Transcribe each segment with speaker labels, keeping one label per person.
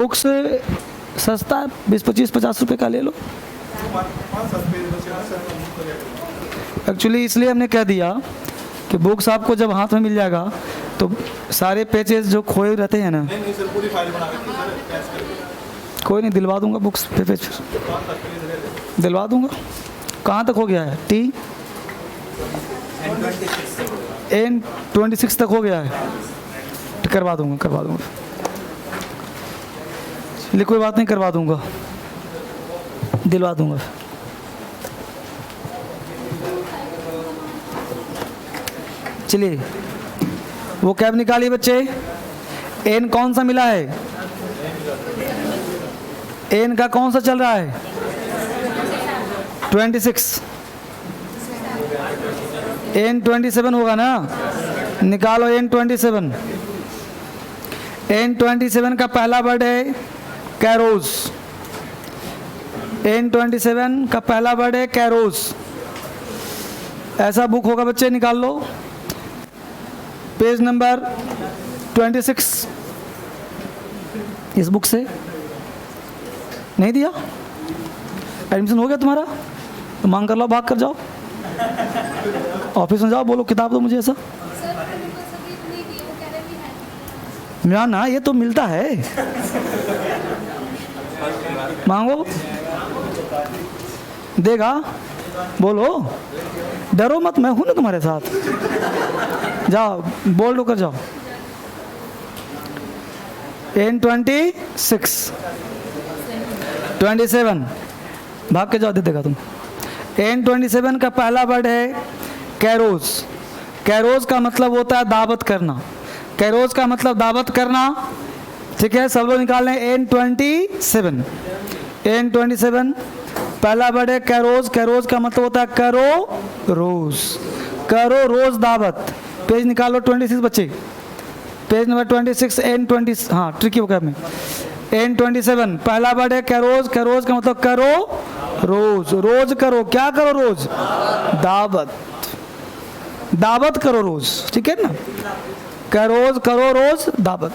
Speaker 1: Books सस्ता है, 20-25-50 रुपये का ले लो। एक्चुअली इसलिए हमने कह दिया कि बुक्स आपको जब हाथ में मिल जाएगा तो सारे पेजेस जो खोए रहते हैं ना,
Speaker 2: नहीं सर, पूरी फाइल बना के सर अटैच करके।
Speaker 1: कोई नहीं, दिलवा दूंगा बुक्स पे पेज दिलवा दूंगा। कहाँ तक हो गया है? N26 तक हो गया है, तो करवा दूंगा। चलिए कोई बात नहीं, करवा दूंगा, दिलवा दूंगा। चलिए वो कैब निकालिए बच्चे। एन कौन सा मिला है? एन का कौन सा चल रहा है? 26। N27 होगा ना, निकालो N27। N27 का पहला वर्ड है कैरोज। N27 का पहला वर्ड है कैरोज। ऐसा बुक होगा बच्चे, निकाल लो पेज नंबर 26। इस बुक से नहीं दिया? एडमिशन हो गया तुम्हारा? तो मांग कर लो, भाग कर जाओ ऑफिस में, जाओ बोलो किताब दो मुझे। ऐसा ना, ये तो मिलता है, मांगो देगा। बोलो, डरो मत, मैं हूं ना तुम्हारे साथ। जाओ बोल्ड होकर जाओ। N26 27 भाग के जाओ, दे देगा तुम। N27 का पहला वर्ड है कैरोज। कैरोज का मतलब होता है दावत करना। कैरोज का मतलब दावत करना, ठीक है? सब लोग निकाल लें N27। N27 पहला वर्ड है कैरोज। कैरोज का मतलब होता है करो रोज, करो रोज दावत। पेज निकालो 26 बच्चे, पेज नंबर 26 N20। हाँ ट्रिकी होगा में। N27 पहला वर्ड है कैरोज। कैरोज का मतलब करो रोज, रोज करो। क्या करो? रोज दावत, दावत करो रोज, ठीक है ना? कैरोज करो रोज दावत।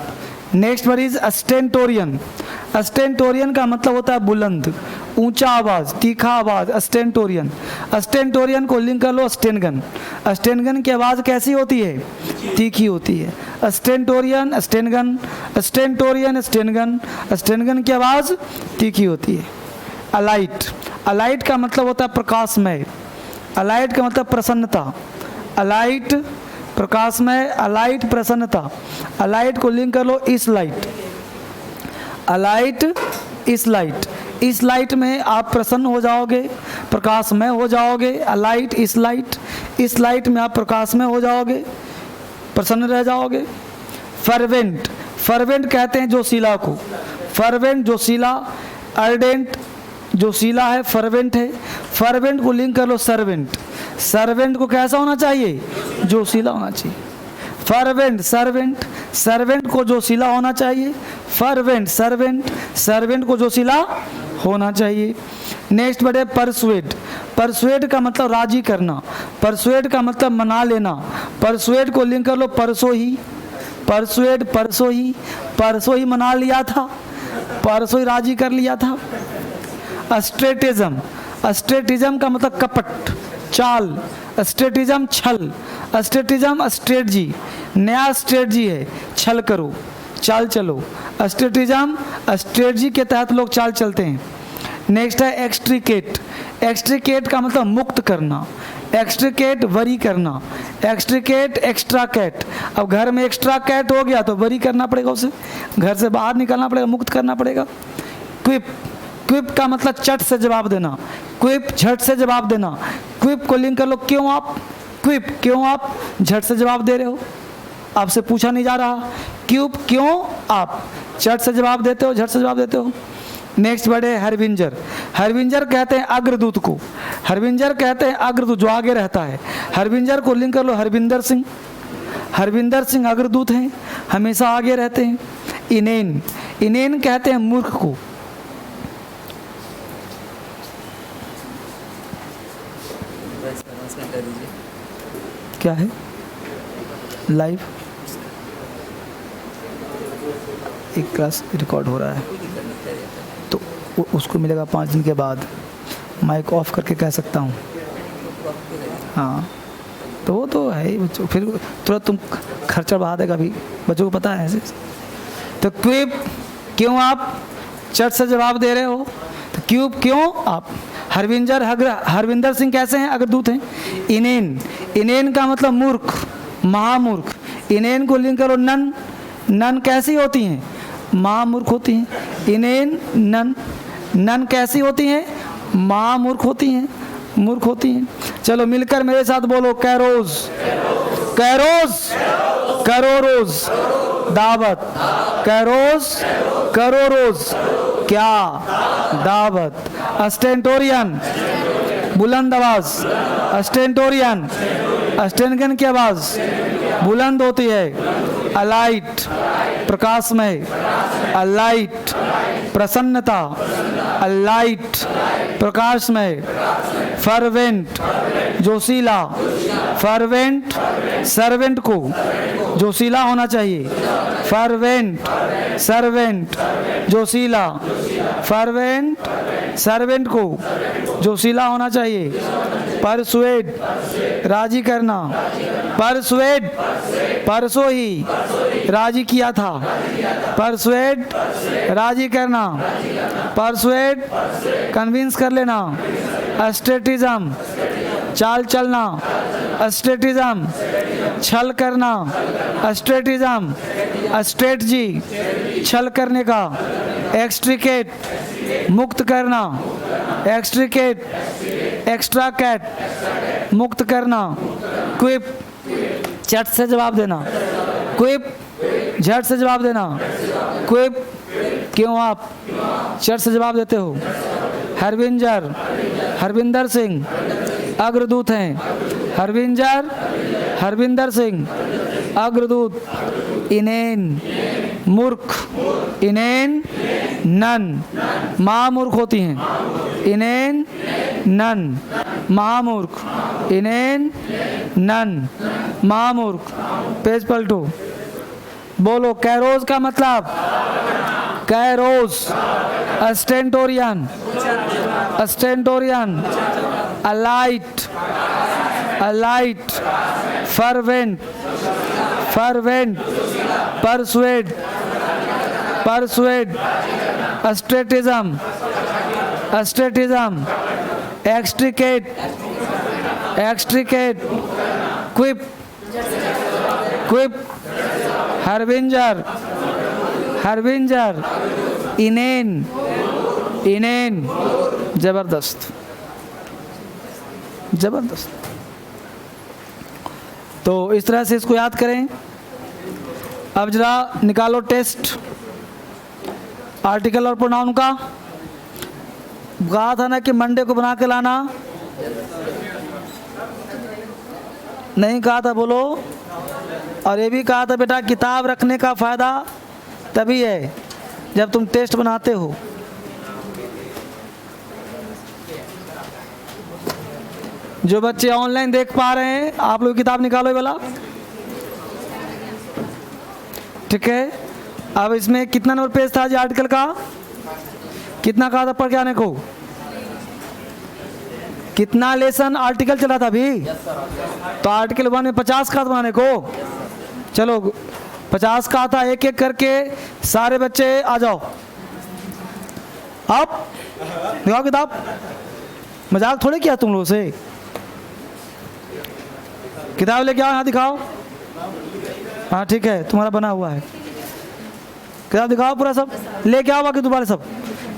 Speaker 1: Next word is stentorian. Stentorian का मतलब होता है बुलंद, ऊंचा आवाज, तीखा आवाज। अस्टेंटोरियन, अस्टेंटोरियन को लिंक कर लो अस्टेनगन। अस्टेनगन की आवाज कैसी होती है? तीखी होती है। अस्टेंटोरियन, अस्टेनगन, अस्टेंटोरियन, अस्टेनगन। अस्टेनगन की आवाज तीखी होती है। अलाइट, अलाइट का मतलब होता है प्रकाशमय। अलाइट का मतलब प्रसन्नता। अलाइट प्रकाशमय, अलाइट प्रसन्नता। अलाइट को लिंक कर लो इस लाइट। अलाइट इस लाइट, इस लाइट में आप प्रसन्न हो जाओगे, प्रकाशमय हो जाओगे। अलाइट इस लाइट, इस लाइट में आप प्रकाशमय हो जाओगे, प्रसन्न रह जाओगे। फर्वेंट, फर्वेंट कहते हैं जोशीला को। फर्वेंट जोशीला, अर्डेंट जोशीला है, फर्वेंट है। फर्वेंट को लिंक कर लो सर्वेंट। सर्वेंट को कैसा होना चाहिए? जोशीला होना चाहिए। फर्वेंट सर्वेंट, सर्वेंट को जोशीला होना चाहिए। फर्वेंट सर्वेंट, सर्वेंट को जोशीला होना चाहिए। नेक्स्ट वर्ड है परसुएड। परसुएड का मतलब राजी करना। परसुएड का मतलब मना लेना। परसुएड को लिंक कर लो परसों ही। परसुएड परसों ही, परसों ही मना लिया था, परसों ही राजी कर लिया था। अस्ट्रेटिज्म, अस्ट्रेटिज्म का मतलब कपट, चाल। अस्ट्रेटिज्म छल। अस्ट्रेटिज्म स्ट्रेटजी, नया स्ट्रेटजी है, छल करो, चाल चलो। अस्ट्रेटिज्म स्ट्रेटजी के तहत लोग चाल चलते हैं। नेक्स्ट है एक्सट्रिकेट। एक्सट्रिकेट का मतलब मुक्त करना। एक्सट्रिकेट वरी करना। एक्सट्रिकेट एक्स्ट्रा कैट, अब घर में एक्स्ट्रा कैट हो गया तो वरी करना पड़ेगा, उसे घर से बाहर निकालना पड़ेगा, मुक्त करना पड़ेगा। क्विप, क्विप का मतलब चट से जवाब देना। क्विप झट से जवाब देना। क्विप को लिंक कर लो क्यों आप, क्विप क्यों आप झट से जवाब दे रहे हो, आपसे पूछा नहीं जा रहा। क्विप क्यों आप झट से जवाब देते हो, झट से जवाब देते हो। नेक्स्ट वर्ड है हरविंजर। हरविंजर कहते हैं अग्रदूत को। हरविंजर कहते हैं अग्रदूत जो आगे रहता है। हरविंजर को लिंक कर लो हरविंदर सिंह। हरविंदर सिंह अग्रदूत हैं, हमेशा आगे रहते हैं। इनेन, इनेन कहते हैं मूर्ख को। क्या है लाइव? एक क्लास रिकॉर्ड हो रहा है तो उसको मिलेगा 5 दिन के बाद। माइक ऑफ करके कह सकता हूँ। हाँ तो वो तो है ही बच्चों, फिर तुरंत तुम खर्चा बढ़ा देगा भी, बच्चों को पता है ऐसे। तो क्विप क्यों आप चट से जवाब दे रहे हो? तो क्यूब क्यों आप? हरविंदर सिंह कैसे हैं? अग्रदूत हैं। इनेन, इनेन का मतलब मूर्ख, महामूर्ख। इनेन को लिंक करो नन, नन कैसी होती हैं? महामूर्ख होती हैं। इनेन नन, नन कैसी होती हैं? महामूर्ख होती हैं, मूर्ख होती हैं। चलो मिलकर मेरे साथ बोलो, कैरोज, कैरोज, करोरोज, दावत, कैरोज, करोरोज, क्या? दावत। अस्टेंटोरियन, बुलंद आवाज, अस्टेंटोरियन, अस्टेंगन की आवाज बुलंद होती है। अलाइट, प्रकाशमय, अलाइट, प्रसन्नता, अलाइट, प्रकाशमय। फर्वेंट, जोशीला, फर्वेंट, सर्वेंट को जोशीला होना चाहिए। फर्वेंट, सर्वेंट, जोशीला, फर्वेंट, सर्वेंट को जोशीला होना चाहिए। परसुएड, राजी करना। परसुएड, परसों ही राजी किया था। परसुएड, राजी करना। परसुएड, कन्विंस कर लेना। अस्टेटिज्म, चाल चलना। अस्टेटिज्म, छल करना। अस्टेटिज्म, स्ट्रेटजी, छल करने का। एक्सट्रिकेट, मुक्त करना। एक्सट्रिकेट, एक्स्ट्राकेट, मुक्त करना। क्विप, चट से जवाब देना। क्विप, झट से जवाब देना। क्विप क्यों आप चट से जवाब देते हो? हरविंजर, हरविंदर सिंह अग्रदूत हैं। हरविंजर, हरविंदर सिंह अग्रदूत। इनेन, मूर्ख। इनेन नन, महामूर्ख होती हैं। इनेन नन, महामूर्ख। इनेन नन, महामूर्ख। पेज पलटो, बोलो कैरोज का मतलब। Carouse, stentorian, stentorian, alight, alight, fervent, fervent, persuade, persuade, ostracism, ostracism, extricate, extricate, quip, quip, harbinger, harbinger, inane, inane. जबरदस्त, जबरदस्त। तो इस तरह से इसको याद करें। अब जरा निकालो टेस्ट आर्टिकल और प्रोनाउन का। कहा था ना कि मंडे को बना के लाना, नहीं कहा था? बोलो। और ये भी कहा था बेटा किताब रखने का फ़ायदा तभी है जब तुम टेस्ट बनाते हो। जो बच्चे ऑनलाइन देख पा रहे हैं आप लोग किताब निकालो ये वाला, ठीक है। अब इसमें कितना नंबर पेज था जी आर्टिकल का? कितना कहा था पढ़ के आने को? कितना लेसन आर्टिकल चला था अभी? तो आर्टिकल 1 में 50 का बनाने को। चलो 50 का था, एक एक करके सारे बच्चे आ जाओ। आप दिखाओ किताब, मजाक थोड़े किया तुम लोगों से। किताब लेके आओ, यहाँ दिखाओ। हाँ ठीक है, तुम्हारा बना हुआ है। किताब दिखाओ पूरा सब लेके आओ, बाकी दोबारा सब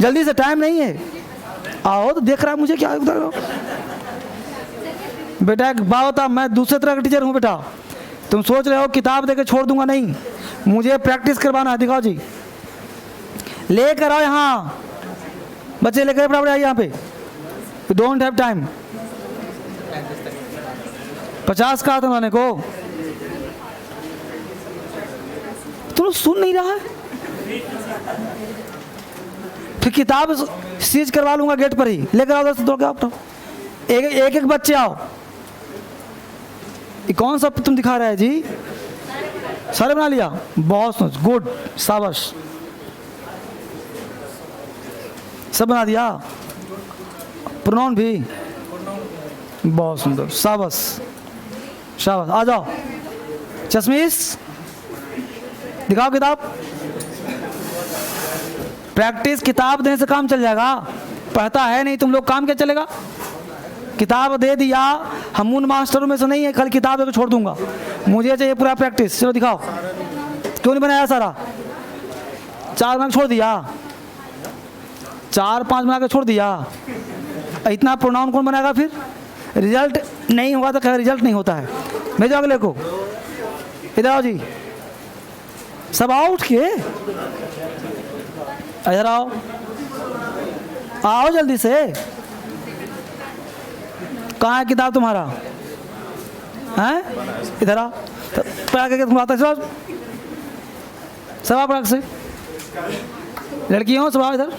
Speaker 1: जल्दी से, टाइम नहीं है। आओ तो देख रहा है मुझे क्या बेटा। एक बात होता, मैं दूसरे तरह का टीचर हूँ बेटा। तुम सोच रहे हो किताब देके छोड़ दूंगा, नहीं, मुझे प्रैक्टिस करवाना है। दिखाओ जी, लेकर आओ यहाँ बच्चे, लेकर बराबर आइए यहाँ पे। You don't have time. 50 कहा था मैंने को, तुम सुन नहीं रहा है। फिर किताब सीज करवा लूंगा गेट पर ही, लेकर आओ 10 दौड़ के आओ। एक एक बच्चे आओ। ये कौन सा तुम दिखा रहा है जी? सारे बना लिया, बहुत गुड, शाबाश। सब बना दिया, प्रोनाउन भी, बहुत सुंदर, शाबाश शाबाश। आ जाओ चश्मीश, दिखाओ किताब। प्रैक्टिस किताब देने से काम चल जाएगा, पढ़ता है नहीं तुम लोग, काम क्या चलेगा। किताब दे दिया, हम उन मास्टरों में से नहीं है कल किताब देकर छोड़ दूंगा, मुझे चाहिए पूरा प्रैक्टिस। चलो दिखाओ, क्यों नहीं बनाया सारा, 4 बना के छोड़ दिया, 4-5 बना के छोड़ दिया, इतना प्रोनाउन कौन बनाएगा फिर। रिजल्ट नहीं होगा तो क्या, रिजल्ट नहीं होता है। भेजो अगले को, इधर आओ जी, सब आओ उठ के, इधर आओ, आओ जल्दी से। कहाँ है किताब तुम्हारा, हैं इधर आओ, पढ़ा के तुम आता है सब आप रख से, लड़की हो सब आओ इधर।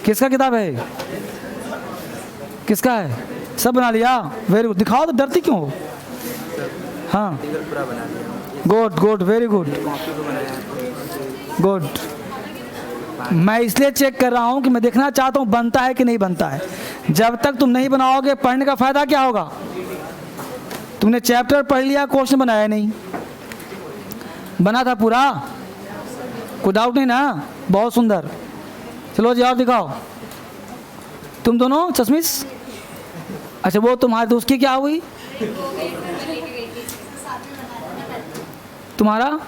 Speaker 1: किसका किताब है, किसका है, सब बना लिया, वेरी गुड। दिखाओ तो, डरती क्यों हो। हाँ good good, very good good. मैं इसलिए चेक कर रहा हूं कि मैं देखना चाहता हूं बनता है कि नहीं बनता है। जब तक तुम नहीं बनाओगे पढ़ने का फायदा क्या होगा। तुमने चैप्टर पढ़ लिया, क्वेश्चन बनाया नहीं, बना था पूरा, कोई डाउट नहीं ना, बहुत सुंदर। चलो जी और दिखाओ, तुम दोनों चश्मिश, अच्छा वो तुम्हारे दोस्त की क्या हुई, तुम्हारा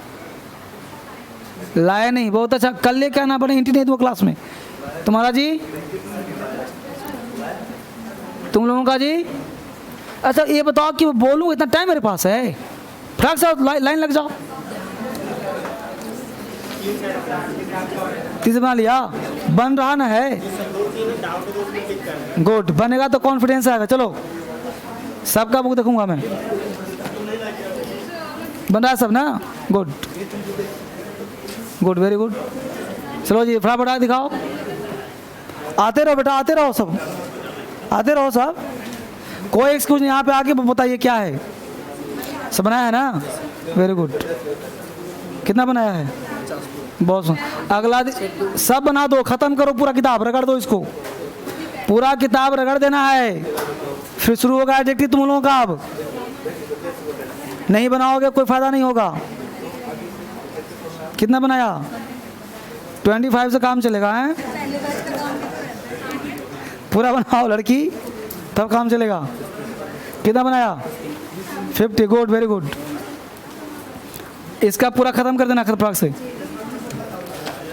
Speaker 1: लाया नहीं, बहुत अच्छा, कल लेके आना पड़े, इंटी नहीं दो क्लास में। तुम्हारा जी, तुम लोगों का जी, अच्छा ये बताओ कि बोलूं, इतना टाइम मेरे पास है, फटाक से लाइन लग जाओ। तीसरा बना लिया, बन रहा ना है, गुड, बनेगा तो कॉन्फिडेंस आएगा। चलो सबका बुक देखूंगा मैं, बन रहा है सब ना, गुड गुड, वेरी गुड। चलो जी फटाफट दिखाओ, आते रहो बेटा, आते रहो सब, आते रहो सब, कोई एक्सक्यूज नहीं, यहाँ पे आके बताइए क्या है। सब बनाया है ना, वेरी गुड। कितना बनाया है, बहुत सुन। अगला सब बना दो, खत्म करो पूरा किताब, रगड़ दो इसको, पूरा किताब रगड़ देना है, फिर शुरू होगा एडजेक्टिव तुम लोगों का। अब नहीं बनाओगे कोई फायदा नहीं होगा। कितना बनाया, 25 से काम चलेगा है, पूरा बनाओ लड़की, तब काम चलेगा। कितना बनाया, 50, गुड वेरी गुड। इसका पूरा खत्म कर देना खतरनाक से।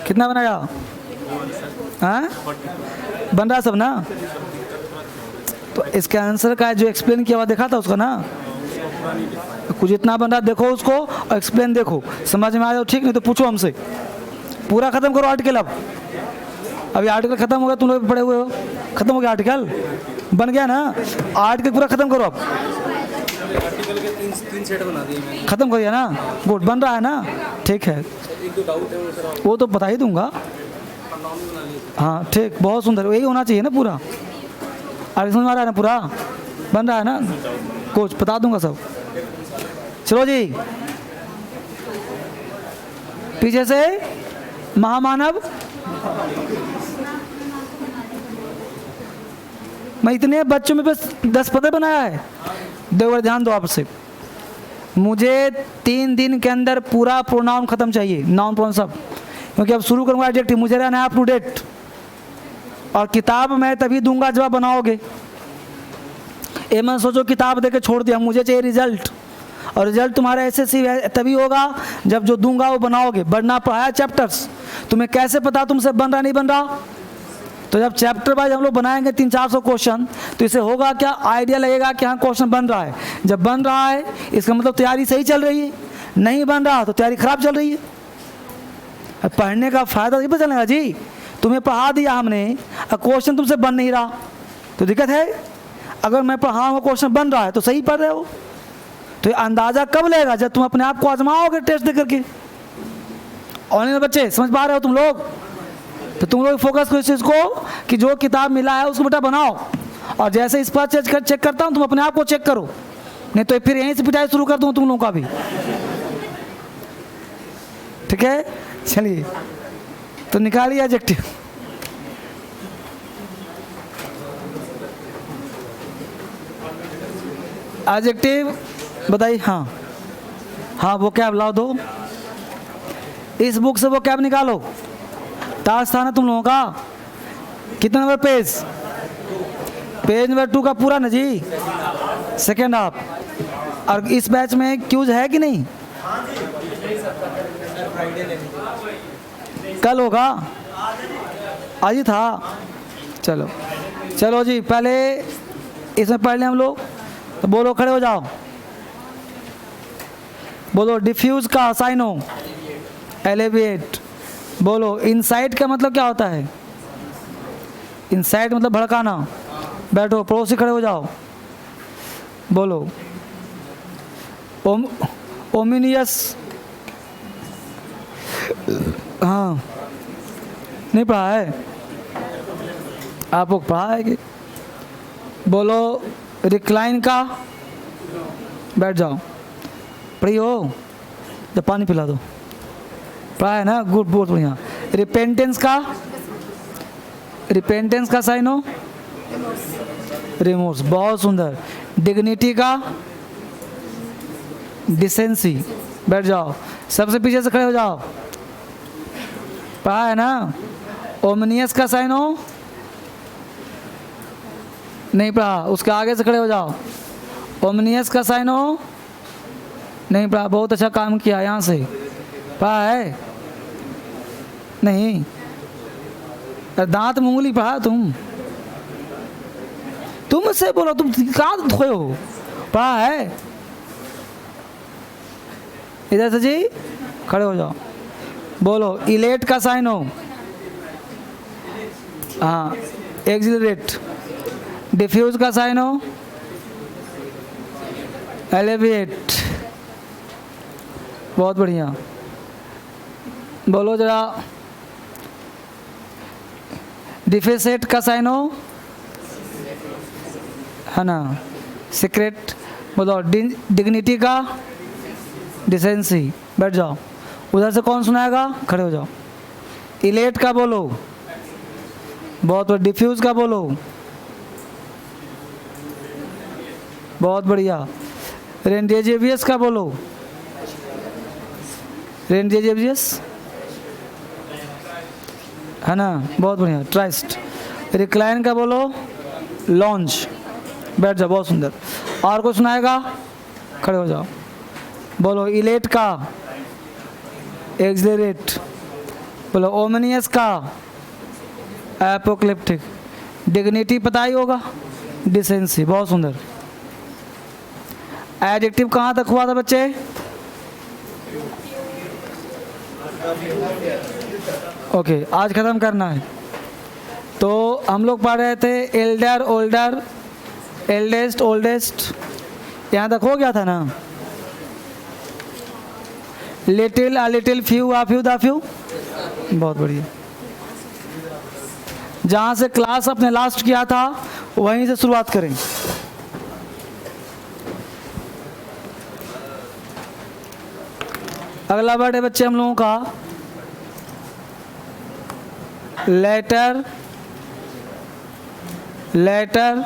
Speaker 1: कितना बनाया, हाँ बन रहा सब ना। तो इसके आंसर का जो एक्सप्लेन किया हुआ देखा था उसका ना, कुछ इतना बन रहा देखो उसको और एक्सप्लेन देखो, समझ में आ जाओ, ठीक नहीं तो पूछो हमसे। पूरा खत्म करो आर्टिकल। अब अभी आर्टिकल खत्म हो गया, तुम लोग पढ़े हुए हो, खत्म हो गया आर्टिकल, बन गया ना, आर्टिकल पूरा खत्म करो। अब
Speaker 2: आर्टिकल के 3 सेट बना दिए मैंने,
Speaker 1: खत्म कर दिया ना, गुड, बन रहा है ना, ठीक है।
Speaker 2: एक दो डाउट है
Speaker 1: वो तो बता ही दूंगा, हाँ ठीक, बहुत सुंदर, यही होना चाहिए ना पूरा। आगे समझ में आ रहा है ना, पूरा बन रहा है ना, कुछ बता दूंगा सब। चलो जी पीछे से, महामानव, मैं इतने बच्चों में बस 10 पदे बनाया है। देखो ध्यान दो आपसे, मुझे 3 दिन के अंदर पूरा प्रोनाउन खत्म चाहिए, नाउन प्रोनाउन सब, क्योंकि अब शुरू करूंगा एडजेक्टिव, मुझे रहना है अप टू डेट। और किताब मैं तभी दूंगा जब आप बनाओगे। ये मत सोचो किताब देके छोड़ दिया, मुझे चाहिए रिजल्ट, और रिजल्ट तुम्हारा एसएससी तभी होगा जब जो दूंगा वो बनाओगे। बढ़ना पढ़ाया चैप्टर्स, तुम्हें कैसे पता तुमसे बन रहा नहीं बन रहा। तो जब चैप्टर वाइज हम लोग बनाएंगे 300-400 क्वेश्चन, तो इससे होगा क्या, आइडिया लगेगा कि हाँ क्वेश्चन बन रहा है। जब बन रहा है इसका मतलब तैयारी सही चल रही है, नहीं बन रहा तो तैयारी खराब चल रही है। पढ़ने का फायदा ये पता चलेगा जी, तुम्हें पढ़ा दिया हमने, क्वेश्चन तुमसे बन नहीं रहा तो दिक्कत है। अगर मैं पढ़ाऊँगा क्वेश्चन बन रहा है तो सही पढ़ रहे हो। तो ये अंदाज़ा कब लगेगा, जब तुम अपने आप को आजमाओगे टेस्ट दे करके। ऑनलाइन बच्चे समझ पा रहे हो तुम लोग, तो तुम लोग फोकस करो इस चीज़ को कि जो किताब मिला है उसको बेटा बनाओ, और जैसे इस पर चेक करता हूँ तुम अपने आप को चेक करो, नहीं तो फिर यहीं से पिटाई शुरू कर दूँ तुम लोगों का भी। ठीक है, चलिए तो निकालिए एडजेक्टिव। एडजेक्टिव बताइए। हाँ हाँ, वो कैब लाओ दो, इस बुक से वो कैब निकालो। टास्क था ना तुम लोगों का, कितना नंबर पेज? पेज नंबर 2 का पूरा ना जी, सेकेंड हाफ। और इस बैच में क्यूज है कि नहीं? कल होगा, आज ही था। चलो चलो जी, पहले इसमें पढ़ लें हम लोग। तो बोलो, खड़े हो जाओ, बोलो डिफ्यूज का साइनो, एलिवेट। बोलो इनसाइट का मतलब क्या होता है? इनसाइट मतलब भड़काना। बैठो, पड़ोसी खड़े हो जाओ, बोलो ओमिनियस। हाँ, नहीं पढ़ा है आप लोग? पढ़ा है कि? बोलो रिक्लाइन का, बैठ जाओ, पढ़ी हो, जब पानी पिला दो। पढ़ा है ना, गुड, बहुत बढ़िया। रिपेंटेंस का, रिपेंटेंस का साइन हो, रिमोर्स, बहुत सुंदर। डिग्निटी का, डिसेंसी, बैठ जाओ, सबसे पीछे से खड़े हो जाओ। पढ़ा है ना? ओमनियस का साइन हो, नहीं पढ़ा, उसके आगे से खड़े हो जाओ। ओमनियस का साइन हो, नहीं पढ़ा, बहुत अच्छा काम किया, यहाँ से पढ़ा है नहीं? दांत मूंगली पढ़ा तुम मुझसे बोलो, तुम कहाँ धोए हो? पढ़ा है? इधर से जी खड़े हो जाओ, बोलो इलेट का साइन हो, हाँ, एक्सिलरेट। डिफ्यूज का साइन हो, एलिवेट, बहुत बढ़िया। बोलो जरा डिफेसेट का साइन हो, है ना, सीक्रेट। बोलो डिग्निटी का, डिसेंसी, बैठ जाओ। उधर से कौन सुनाएगा? खड़े हो जाओ। इलेट का बोलो, बहुत बढ़िया। डिफ्यूज का बोलो, बहुत बढ़िया। रेंडेजेवियस का बोलो, रेंडेजेवियस, है ना, बहुत बढ़िया। ट्राइस्ट। रिक्लाइन का बोलो, लॉन्च, बैठ जाओ, बहुत सुंदर। और कुछ सुनाएगा? खड़े हो जाओ। बोलो इलेट का, एक्सिलरेट। बोलो ओमनियस का, एपोक्लिप्टिक। डिग्निटी पता ही होगा, डिसेंसी, बहुत सुंदर। एडजेक्टिव कहाँ तक हुआ था बच्चे? ओके, आज ख़त्म करना है। तो हम लोग पढ़ रहे थे एल्डर, ओल्डर, एल्डेस्ट, ओल्डेस्ट, यहाँ तक हो गया था ना? लिटिल, आ लिटिल, फ्यू, आ फ्यू, दा फ्यू, बहुत बढ़िया। जहाँ से क्लास अपने लास्ट किया था वहीं से शुरुआत करें। अगला वर्ड है बच्चे हम लोगों का लेटर, लेटर,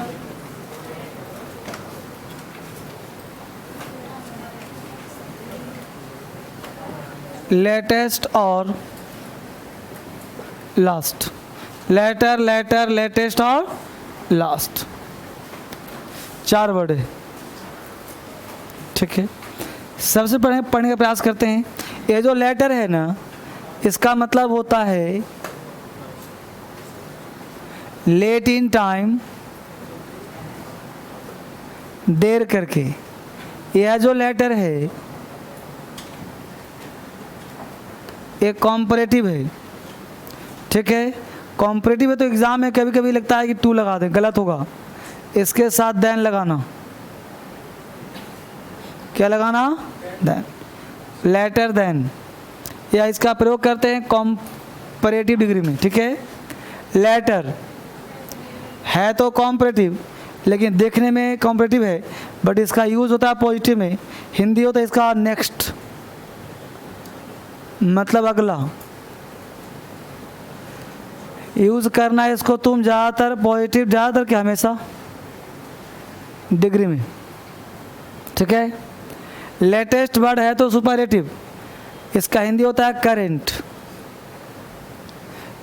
Speaker 1: लेटेस्ट और लास्ट। लेटर, लेटर, लेटेस्ट और लास्ट, 4 वर्ड है, ठीक है। सबसे पहले पढ़ने का प्रयास करते हैं। ये जो लेटर है ना, इसका मतलब होता है लेट इन टाइम, देर करके। यह जो लेटर है एक कॉम्परेटिव है, ठीक है। कॉम्परेटिव है तो एग्ज़ाम में कभी कभी लगता है कि टू लगा दें, गलत होगा। इसके साथ देन लगाना, क्या लगाना? देन, लेटर देन, या इसका प्रयोग करते हैं कॉम्परेटिव डिग्री में, ठीक है। लेटर है तो कॉम्परेटिव, लेकिन देखने में कॉम्परेटिव है, बट इसका यूज़ होता है पॉजिटिव में। हिंदी होता है इसका नेक्स्ट, मतलब अगला। यूज़ करना है इसको तुम ज़्यादातर पॉजिटिव, ज़्यादातर क्या, हमेशा डिग्री में, ठीक है। लेटेस्ट वर्ड है तो सुपरलेटिव, इसका हिंदी होता है करेंट,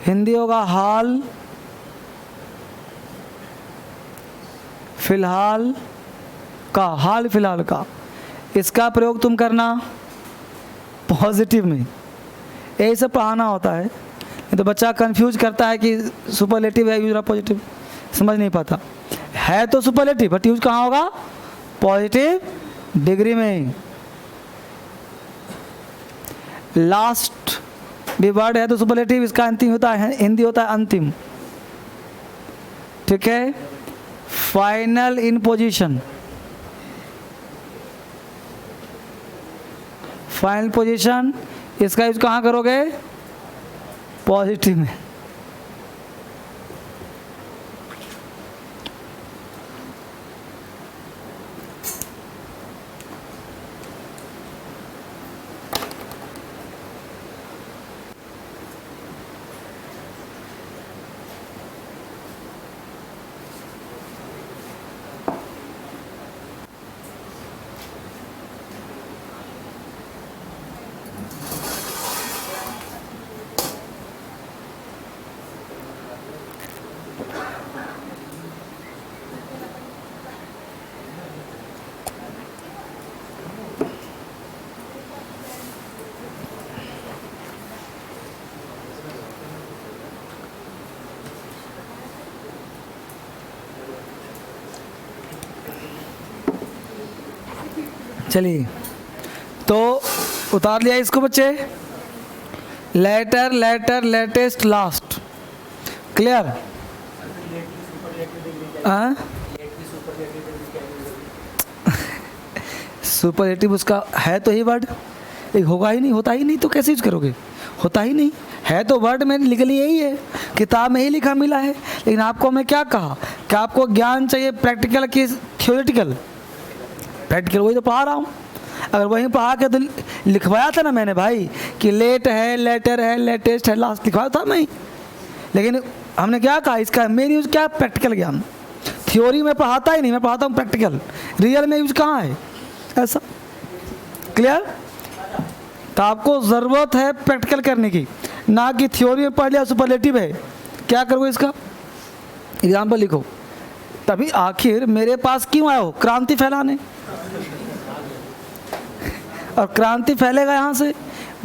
Speaker 1: हिंदी होगा हाल फिलहाल का, हाल फिलहाल का। इसका प्रयोग तुम करना पॉजिटिव में, यही सब पढ़ाना होता है। तो बच्चा कंफ्यूज करता है कि सुपरलेटिव है यूज पॉजिटिव, समझ नहीं पाता। है तो सुपरलेटिव बट यूज कहाँ होगा, पॉजिटिव डिग्री में। लास्ट भी वर्ड है तो सुपरलेटिव, इसका अंतिम होता है, हिंदी होता है अंतिम, ठीक है। फाइनल इन पोजीशन, फाइनल पोजीशन, इसका यूज कहाँ करोगे, पॉजिटिव में। चलिए तो उतार लिया इसको बच्चे, later later latest last, clear. Superlative उसका है तो ही वर्ड, एक होगा ही नहीं, होता ही नहीं तो कैसे यूज करोगे, होता ही नहीं है तो वर्ड में लिखली यही है, किताब में ही लिखा मिला है। लेकिन आपको मैं क्या कहा कि आपको ज्ञान चाहिए प्रैक्टिकल कि थ्योरेटिकल, प्रैक्टिकल वही तो पढ़ा रहा हूँ। अगर वहीं पढ़ा के तो लिखवाया था ना मैंने भाई कि लेट है, लेटर है, लेटेस्ट है, लास्ट लिखवाया था मैं। लेकिन हमने क्या कहा, इसका मेन यूज़ क्या है, प्रैक्टिकल ज्ञान। थ्योरी में पढ़ाता ही नहीं, मैं पढ़ाता हूँ प्रैक्टिकल, रियल में यूज़ कहाँ है, ऐसा, क्लियर। तो आपको ज़रूरत है प्रैक्टिकल करने की, ना कि थ्योरी में पढ़ लिया सुपरलेटिव है क्या करोगे इसका, एग्जाम्पल लिखो। तभी आखिर मेरे पास क्यों आए हो, क्रांति फैलाने, और क्रांति फैलेगा यहाँ से।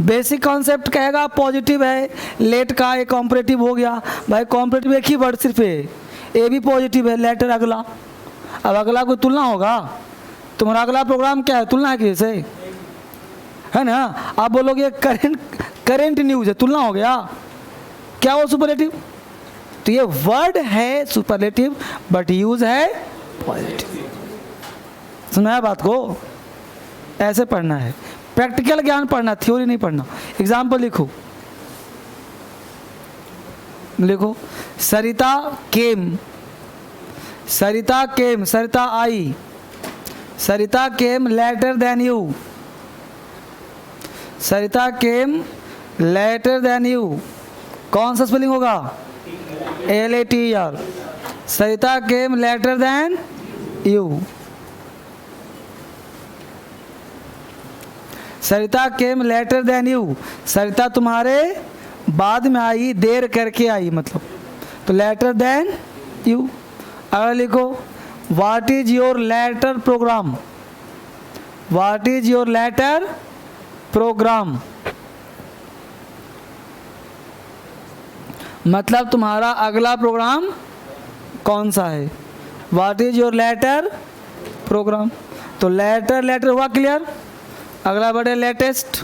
Speaker 1: बेसिक कॉन्सेप्ट कहेगा पॉजिटिव है, लेट का एक कॉम्परेटिव हो गया भाई, कॉम्परेटिव एक ही वर्ड सिर्फ है, ए भी पॉजिटिव है, लेटर अगला। अब अगला कोई तुलना होगा, तुम्हारा अगला प्रोग्राम क्या है, तुलना है किसी से, है ना। आप बोलोगे करेंट न्यूज़ है, तुलना हो गया, क्या वो सुपरलेटिव। तो ये वर्ड है सुपरलेटिव बट यूज है पॉजिटिव। सुना है बात को, ऐसे पढ़ना है, प्रैक्टिकल ज्ञान पढ़ना, थ्योरी नहीं पढ़ना। एग्जाम्पल लिखो, लिखो सरिता केम, सरिता केम, सरिता आई, Sarita came later than you, Sarita came later than you, कौन सा स्पेलिंग होगा, LATER, Sarita came later than you, Sarita came later than you, Sarita तुम्हारे बाद में आई, देर करके आई मतलब, तो लेटर देन यू। अगर लिखो what is your later programme, what is your later programme, मतलब तुम्हारा अगला प्रोग्राम कौन सा है, what is your later programme. तो लेटर लेटर हुआ क्लियर। अगला वर्ड है latest,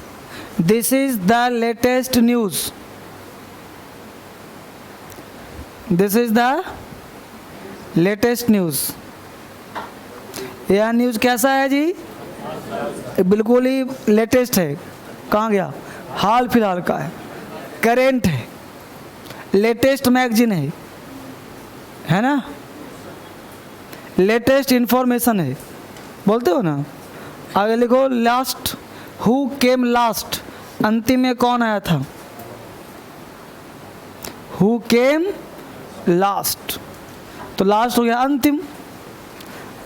Speaker 1: this is the latest news, this is the latest news. यह न्यूज़ कैसा है जी, बिल्कुल ही लेटेस्ट है, कहाँ गया, हाल फिलहाल का है, करेंट है, लेटेस्ट मैगजीन है ना, लेटेस्ट इंफॉर्मेशन है, बोलते हो ना। आगे लिखो लास्ट, हु केम लास्ट, अंतिम में कौन आया था? हु केम लास्ट, तो लास्ट हो गया अंतिम।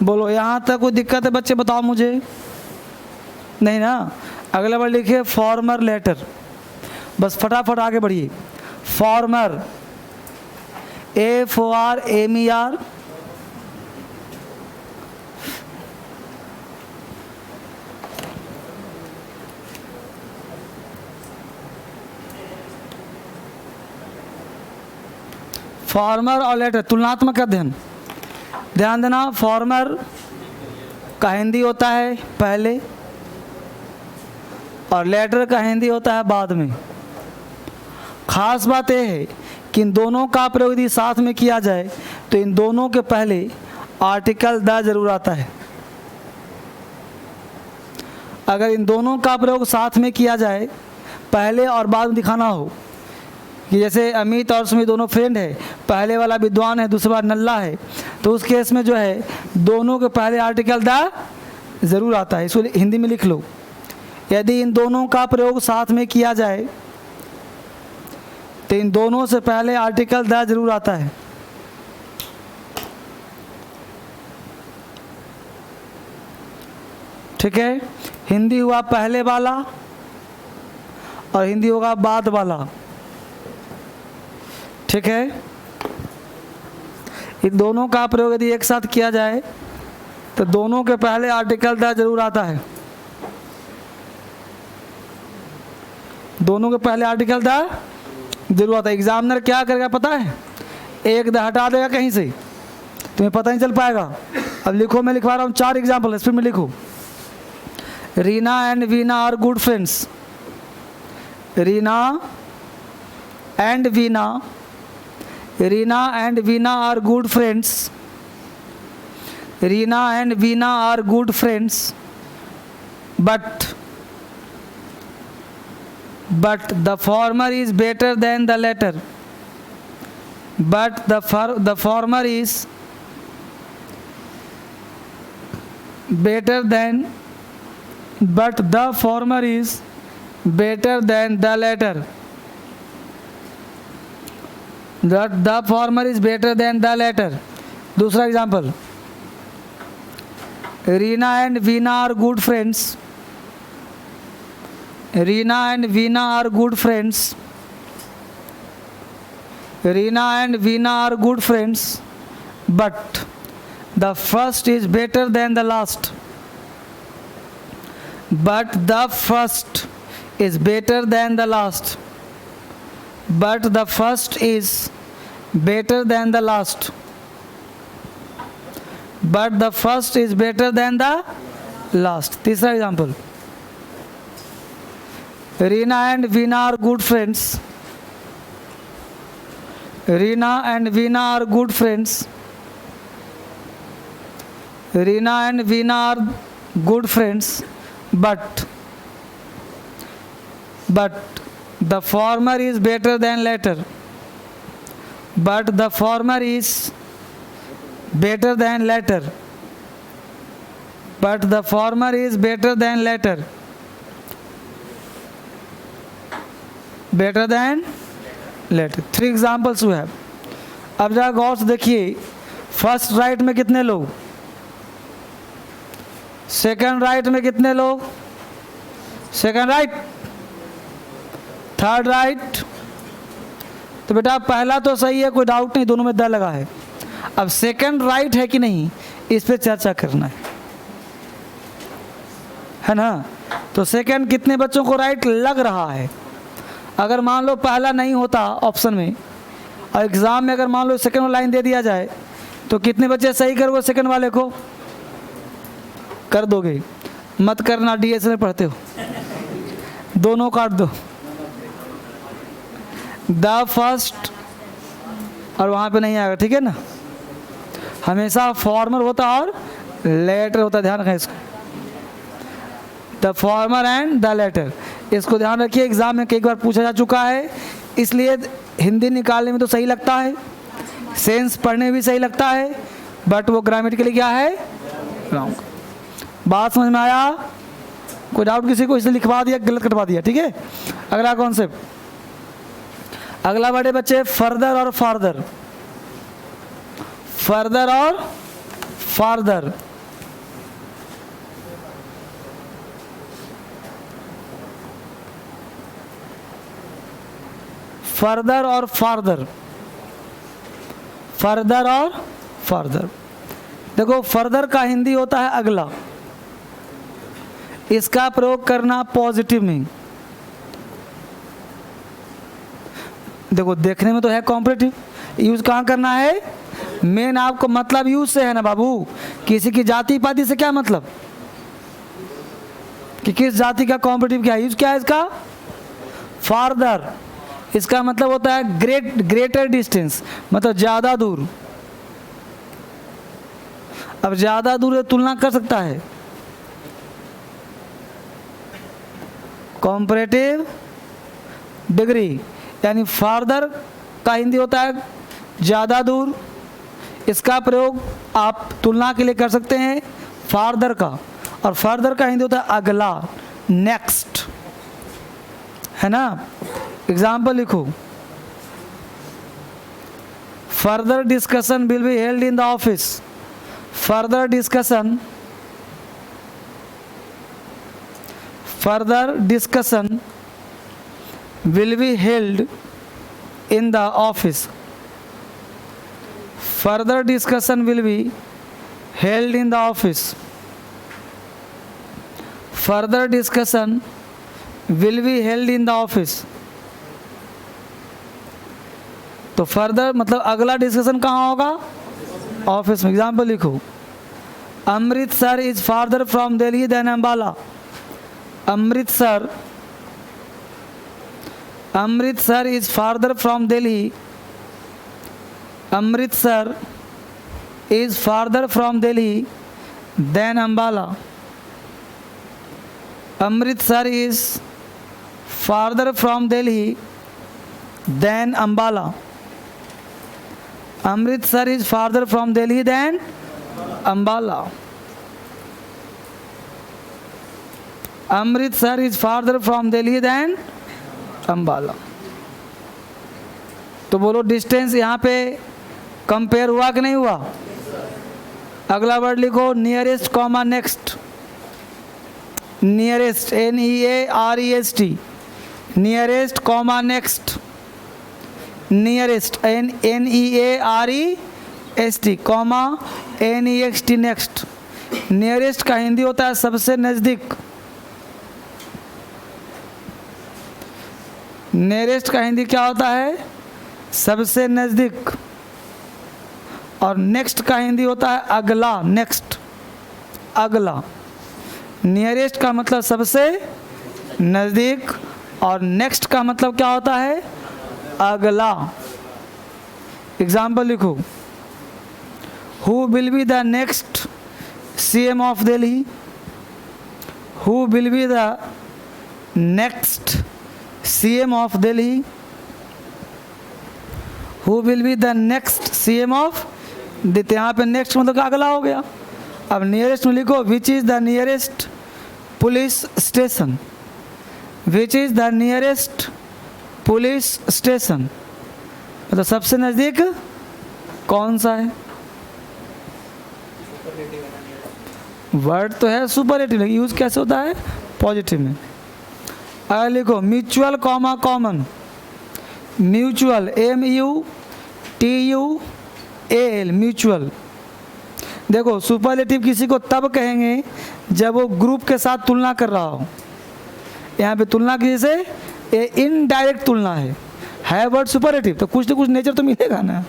Speaker 1: बोलो यहाँ तक कोई दिक्कत है बच्चे, बताओ मुझे। नहीं ना। अगला बार लिखिए फॉर्मर लेटर, बस फटाफट आगे बढ़िए। फॉर्मर, FORMER, फॉर्मर और लेटर तुलनात्मक अध्ययन। ध्यान देना, फॉर्मर का हिंदी होता है पहले और लेटर का हिंदी होता है बाद में। खास बात यह है कि इन दोनों का प्रयोग यदि साथ में किया जाए तो इन दोनों के पहले आर्टिकल द जरूर आता है। अगर इन दोनों का प्रयोग साथ में किया जाए, पहले और बाद में दिखाना हो कि जैसे अमित और सुमित दोनों फ्रेंड है, पहले वाला विद्वान है दूसरा नल्ला है, तो उस केस में जो है दोनों के पहले आर्टिकल द ज़रूर आता है। इसको हिंदी में लिख लो, यदि इन दोनों का प्रयोग साथ में किया जाए तो इन दोनों से पहले आर्टिकल द जरूर आता है। ठीक है, हिंदी हुआ पहले वाला और हिंदी होगा बाद वाला। ठीक है, इन दोनों का प्रयोग यदि एक साथ किया जाए तो दोनों के पहले आर्टिकल द जरूर आता है। दोनों के पहले आर्टिकल द जरूर आता है। एग्जामिनर क्या करेगा पता है? एक द हटा देगा कहीं से, तुम्हें पता नहीं चल पाएगा। अब लिखो, मैं लिखवा रहा हूँ 4 एग्जाम्पल, स्पीड में लिखो। Reena and Veena are good friends. Reena and Veena, Reena and Veena are good friends. Reena and Veena are good friends, but the former is better than the latter. But the former is better than, but the former is better than the latter. That the former is better than the latter. दूसरा example, Reena and Veena are good friends. Reena and Veena are good friends. Reena and Veena are good friends, but the first is better than the last. But the first is better than the last. But the first is better than the last. But the first is better than the last. तीसरा example, Reena and Veena are good friends. Reena and Veena are good friends. Reena and Veena are good friends, but the former is better than latter. But the former is better than latter. But the former is better than latter. Better than latter. 3 examples we have. अब जरा गौर से देखिए, first right में कितने लोग, second right में कितने लोग, सेकंड राइट, थर्ड राइट। तो बेटा पहला तो सही है, कोई डाउट नहीं, दोनों में द लगा है। अब सेकंड राइट है कि नहीं, इस पे चर्चा करना है ना। तो सेकंड कितने बच्चों को राइट लग रहा है? अगर मान लो पहला नहीं होता ऑप्शन में और एग्ज़ाम में अगर मान लो सेकंड लाइन दे दिया जाए तो कितने बच्चे सही करोगे सेकंड वाले को? कर दोगे? मत करना, डीएस में पढ़ते हो, दोनों काट दो। द फर्स्ट और वहाँ पे नहीं आएगा, ठीक है ना। हमेशा फॉर्मर होता और लेटर होता, ध्यान रखें इसको। The former and the latter, इसको ध्यान रखिए। एग्जाम में कई बार पूछा जा चुका है, इसलिए हिंदी निकालने में तो सही लगता है, सेंस पढ़ने में भी सही लगता है, बट वो ग्रामेटिकली क्या है, रॉन्ग। बात समझ में आया? कोई डाउट किसी को, इसलिए लिखवा दिया, गलत कटवा दिया, ठीक है। अगला कॉन्सेप्ट, अगला बड़े बच्चे फर्दर और फार्दर, फर्दर और फार्दर। फर्दर और फार्दर, फर्दर और फार्दर। देखो फर्दर का हिंदी होता है अगला, इसका प्रयोग करना पॉजिटिव में। देखो देखने में तो है कॉम्परेटिव, यूज कहाँ करना है, मेन आपको मतलब यूज से है ना बाबू। किसी की जाति पाति से क्या मतलब, कि किस जाति का कॉम्परेटिव क्या है, यूज क्या है इसका, फार्दर। इसका मतलब होता है ग्रेटर डिस्टेंस, मतलब ज़्यादा दूर। अब ज़्यादा दूर तुलना कर सकता है, कॉम्परेटिव डिग्री, यानी फार्दर का हिंदी होता है ज़्यादा दूर। इसका प्रयोग आप तुलना के लिए कर सकते हैं फार्दर का, और फार्दर का हिंदी होता है अगला, नेक्स्ट, है ना। एग्जाम्पल लिखो, further discussion will be held in the office, further discussion, further discussion will be held in the office, further discussion will be held in the office, further discussion will be held in the office। तो further मतलब अगला discussion कहाँ होगा, office में। Example लिखो, Amritsar is farther from Delhi than Ambala, Amritsar, Amritsar is farther from Delhi, Amritsar is farther from Delhi than Ambala, Amritsar is farther from Delhi than Ambala, Amritsar is farther from Delhi than Ambala, Amritsar is farther from Delhi than Ambala. तो बोलो distance यहाँ पे कंपेयर हुआ कि नहीं हुआ। अगला वर्ड लिखो, nearest comma next, nearest, NEAREST, nearest comma next, nearest NEAREST comma NEXT next. Nearest का हिंदी होता है सबसे नज़दीक, नियरेस्ट का हिंदी क्या होता है, सबसे नज़दीक। और नेक्स्ट का हिंदी होता है अगला, नेक्स्ट, अगला। नियरेस्ट का मतलब सबसे नज़दीक, और नेक्स्ट का मतलब क्या होता है, अगला। एग्जाम्पल लिखो, who will be the next CM of Delhi, who will be the next CM of Delhi, who will be the next CM of Delhi. यहाँ पे नेक्स्ट मतलब अगला हो गया। अब नियरेस्ट में लिखो, which is the nearest police station, which is the nearest police station, मतलब सबसे नज़दीक कौन सा है। वर्ड तो है सुपरलेटिव, यूज कैसे होता है, पॉजिटिव में। अगर लिखो mutual comma common, mutual MUTUAL, mutual. देखो सुपरलेटिव किसी को तब कहेंगे जब वो ग्रुप के साथ तुलना कर रहा हो। यहाँ पे तुलना किसी से, ये इनडायरेक्ट तुलना है वर्ड सुपरलेटिव, तो कुछ ना कुछ नेचर तो मिलेगा ना,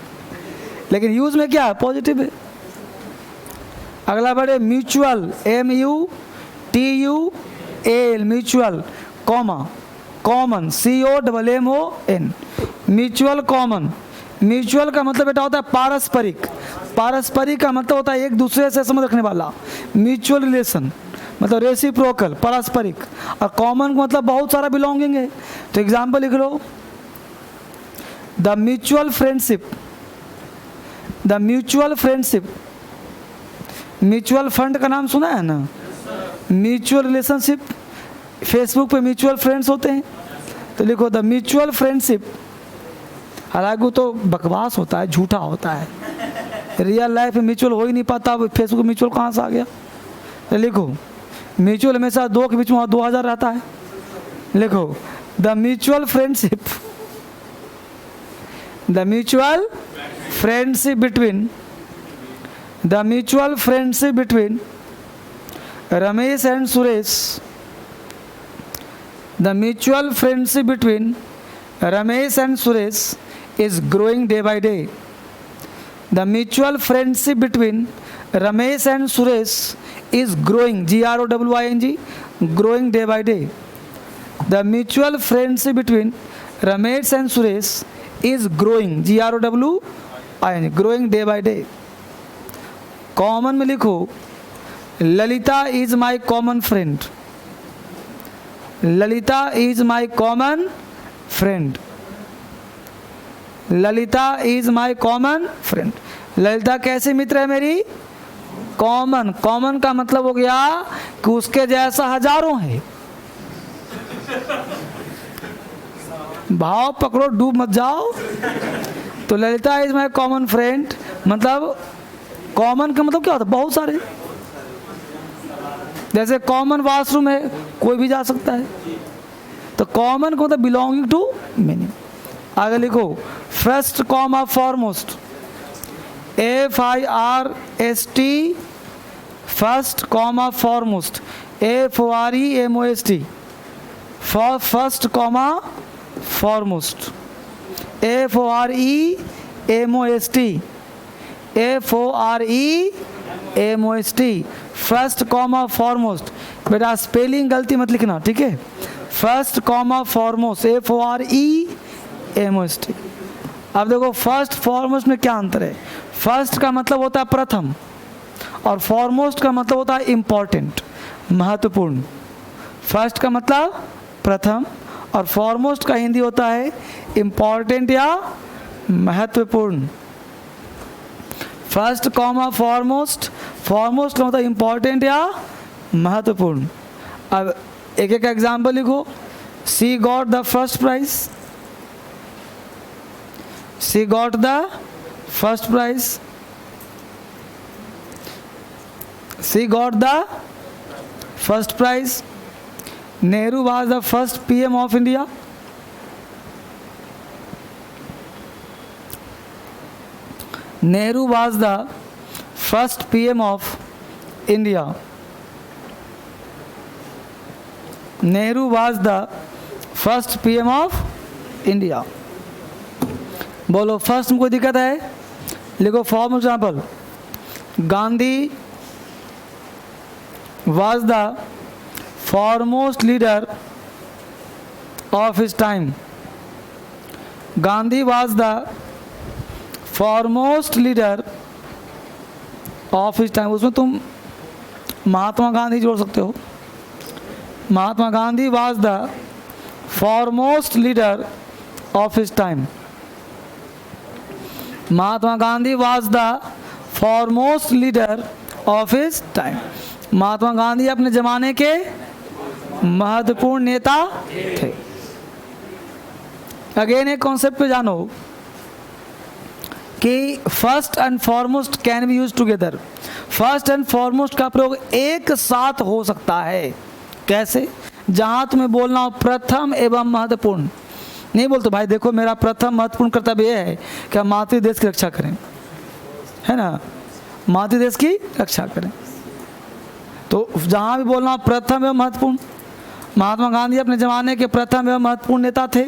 Speaker 1: लेकिन यूज में क्या है, पॉजिटिव है। अगला वर्ड है mutual, MUTUAL, mutual comma common, COMMON, mutual common. Mutual का मतलब बेटा होता है पारस्परिक, पारस्परिक का मतलब होता है एक दूसरे से संबंध रखने वाला, म्यूचुअल रिलेशन मतलब रेसिप्रोकल, पारस्परिक। और कॉमन का मतलब बहुत सारा बिलोंगिंग है। तो एग्जाम्पल लिख लो, the mutual friendship, the mutual friendship. Mutual fund का नाम सुना है ना, म्यूचुअल रिलेशनशिप, फेसबुक पे म्यूचुअल फ्रेंड्स होते हैं, तो लिखो द म्यूचुअल फ्रेंडशिप। हालांकि वो तो बकवास होता है, झूठा होता है, रियल लाइफ में म्यूचुअल हो ही नहीं पाता, फेसबुक म्यूचुअल कहाँ से आ गया। तो लिखो म्यूचुअल हमेशा दो के बीच में 2000 रहता है। लिखो the mutual friendship, the mutual friendship between, the mutual friendship between Ramesh and Suresh, the mutual friendship between Ramesh and Suresh is growing day by day. The mutual friendship between Ramesh and Suresh is growing, G-R-O-W-I-N-G, growing day by day. The mutual friendship between Ramesh and Suresh is growing, G-R-O-W-I-N-G, growing day by day. Common में लिखो Lalita is my common friend. Lalita is my common friend. Lalita is my common friend. Lalita कैसे मित्र है मेरी? Common. Common का मतलब हो गया कि उसके जैसा हजारों है। भाव पकड़ो, डूब मत जाओ। तो Lalita is my common friend मतलब कॉमन का मतलब क्या होता है? बहुत सारे। जैसे कॉमन वॉशरूम है, कोई भी जा सकता है, तो कॉमन को मतलब बिलोंगिंग टू मेनी। आगे लिखो first comma foremost, FIRST, first comma foremost, FOREMOST, first comma foremost, FOREMOST, first comma foremost. बेटा स्पेलिंग गलती मत लिखना, ठीक है? First comma foremost, FOREMOST। अब देखो फर्स्ट फॉरमोस्ट में क्या अंतर है? फर्स्ट का मतलब होता है प्रथम, और फॉरमोस्ट का मतलब होता है इम्पॉर्टेंट, महत्वपूर्ण। फर्स्ट का मतलब प्रथम और फॉरमोस्ट का हिंदी होता है इम्पॉर्टेंट या महत्वपूर्ण। फर्स्ट कॉमा फॉरमोस्ट, फॉरमोस्ट का मतलब इम्पॉर्टेंट या महत्वपूर्ण। अब एक एक एग्जाम्पल लिखो। She got the first prize, she got the first prize, she got the first prize. Nehru was the first PM of India. Nehru was the first PM of India. Nehru was the first PM of India. बोलो first में कोई दिक्कत है? लिखो for example, Gandhi was the foremost leader of his time. Gandhi was the foremost leader of his time. उसमें तुम महात्मा गांधी जोड़ सकते हो। Mahatma Gandhi was the foremost leader of his time. Mahatma Gandhi was the foremost leader of his time. Mahatma Gandhi अपने जमाने के महत्वपूर्ण नेता थे। अगेन एक कॉन्सेप्ट पे जानो कि first and foremost can be use together. First and foremost का प्रयोग एक साथ हो सकता है। कैसे? जहां तुम्हें बोलना हो प्रथम एवं महत्वपूर्ण, नहीं बोलते भाई देखो मेरा प्रथम महत्वपूर्ण कर्तव्य यह है कि हम मातृ देश की रक्षा करें, है ना, मातृ देश की रक्षा करें। तो जहाँ भी बोलना प्रथम एवं महत्वपूर्ण, महात्मा गांधी अपने ज़माने के प्रथम एवं महत्वपूर्ण नेता थे,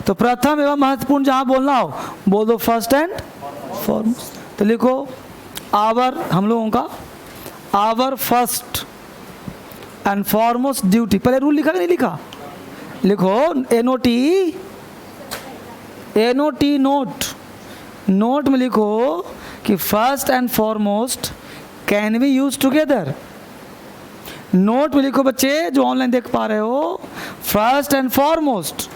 Speaker 1: तो प्रथम एवं महत्वपूर्ण जहाँ बोलना हो बोल दो फर्स्ट एंड फॉरमोस्ट। तो लिखो आवर, हम लोगों का our first and foremost duty. पहले रूल लिखा कि नहीं लिखा? लिखो NOT नोट। नोट में लिखो कि first and foremost can be use together. Note में लिखो बच्चे जो ऑनलाइन देख पा रहे हो, first and foremost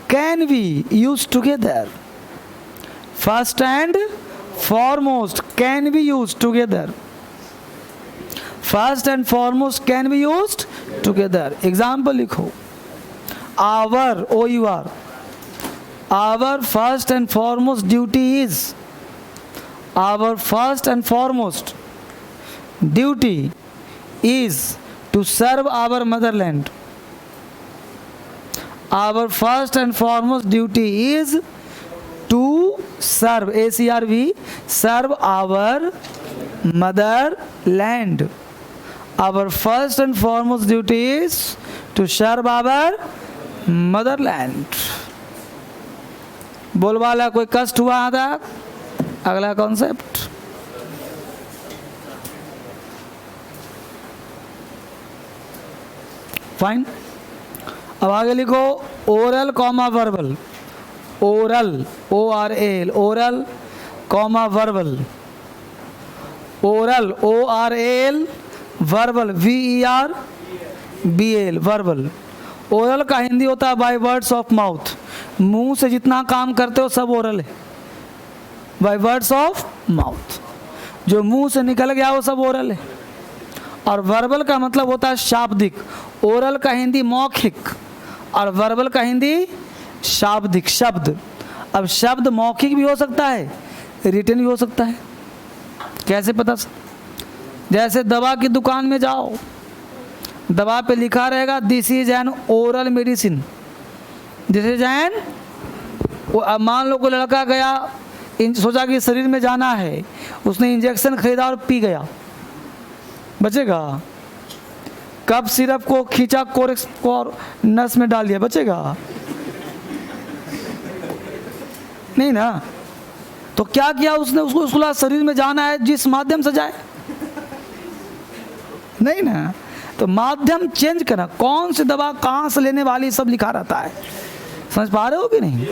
Speaker 1: can be use together. First and foremost can be use together. First and foremost can be use together. Example लिखो, our, O U R, our first and foremost duty is, our first and foremost duty is to serve our motherland, our first and foremost duty is to serve, ACRV, serve our motherland. Our first and foremost duty is to serve our motherland. बोलवाला कोई कष्ट हुआ था? अगला concept, fine. अब आगे लिखो, oral comma verbal, oral, ORAL, oral comma verbal, oral, ORAL, verbal, VERBAL, verbal. Oral का हिंदी होता है बाय वर्ड्स ऑफ माउथ, मुंह से जितना काम करते हो सब ओरल है, बाय वर्ड्स ऑफ माउथ, जो मुंह से निकल गया वो सब ओरल है। और वर्बल का मतलब होता है शाब्दिक, ओरल का हिंदी मौखिक और वर्बल का हिंदी शाब्दिक, शब्द। अब शब्द मौखिक भी हो सकता है, रिटन भी हो सकता है। कैसे पता? जैसे दवा की दुकान में जाओ, दवा पे लिखा रहेगा this is an oral medicine, this is an, अब मान लो कोई लड़का गया, सोचा कि शरीर में जाना है, उसने इंजेक्शन खरीदा और पी गया, बचेगा? कप सिरप को खींचा, कोरेक्स को और नस में डाल दिया, बचेगा? नहीं ना। तो क्या किया उसने? उसको शरीर में जाना है, जिस माध्यम से जाए, नहीं ना। तो माध्यम चेंज करना, कौन सी दवा कहाँ से लेने वाली, सब लिखा रहता है। समझ पा रहे हो कि नहीं?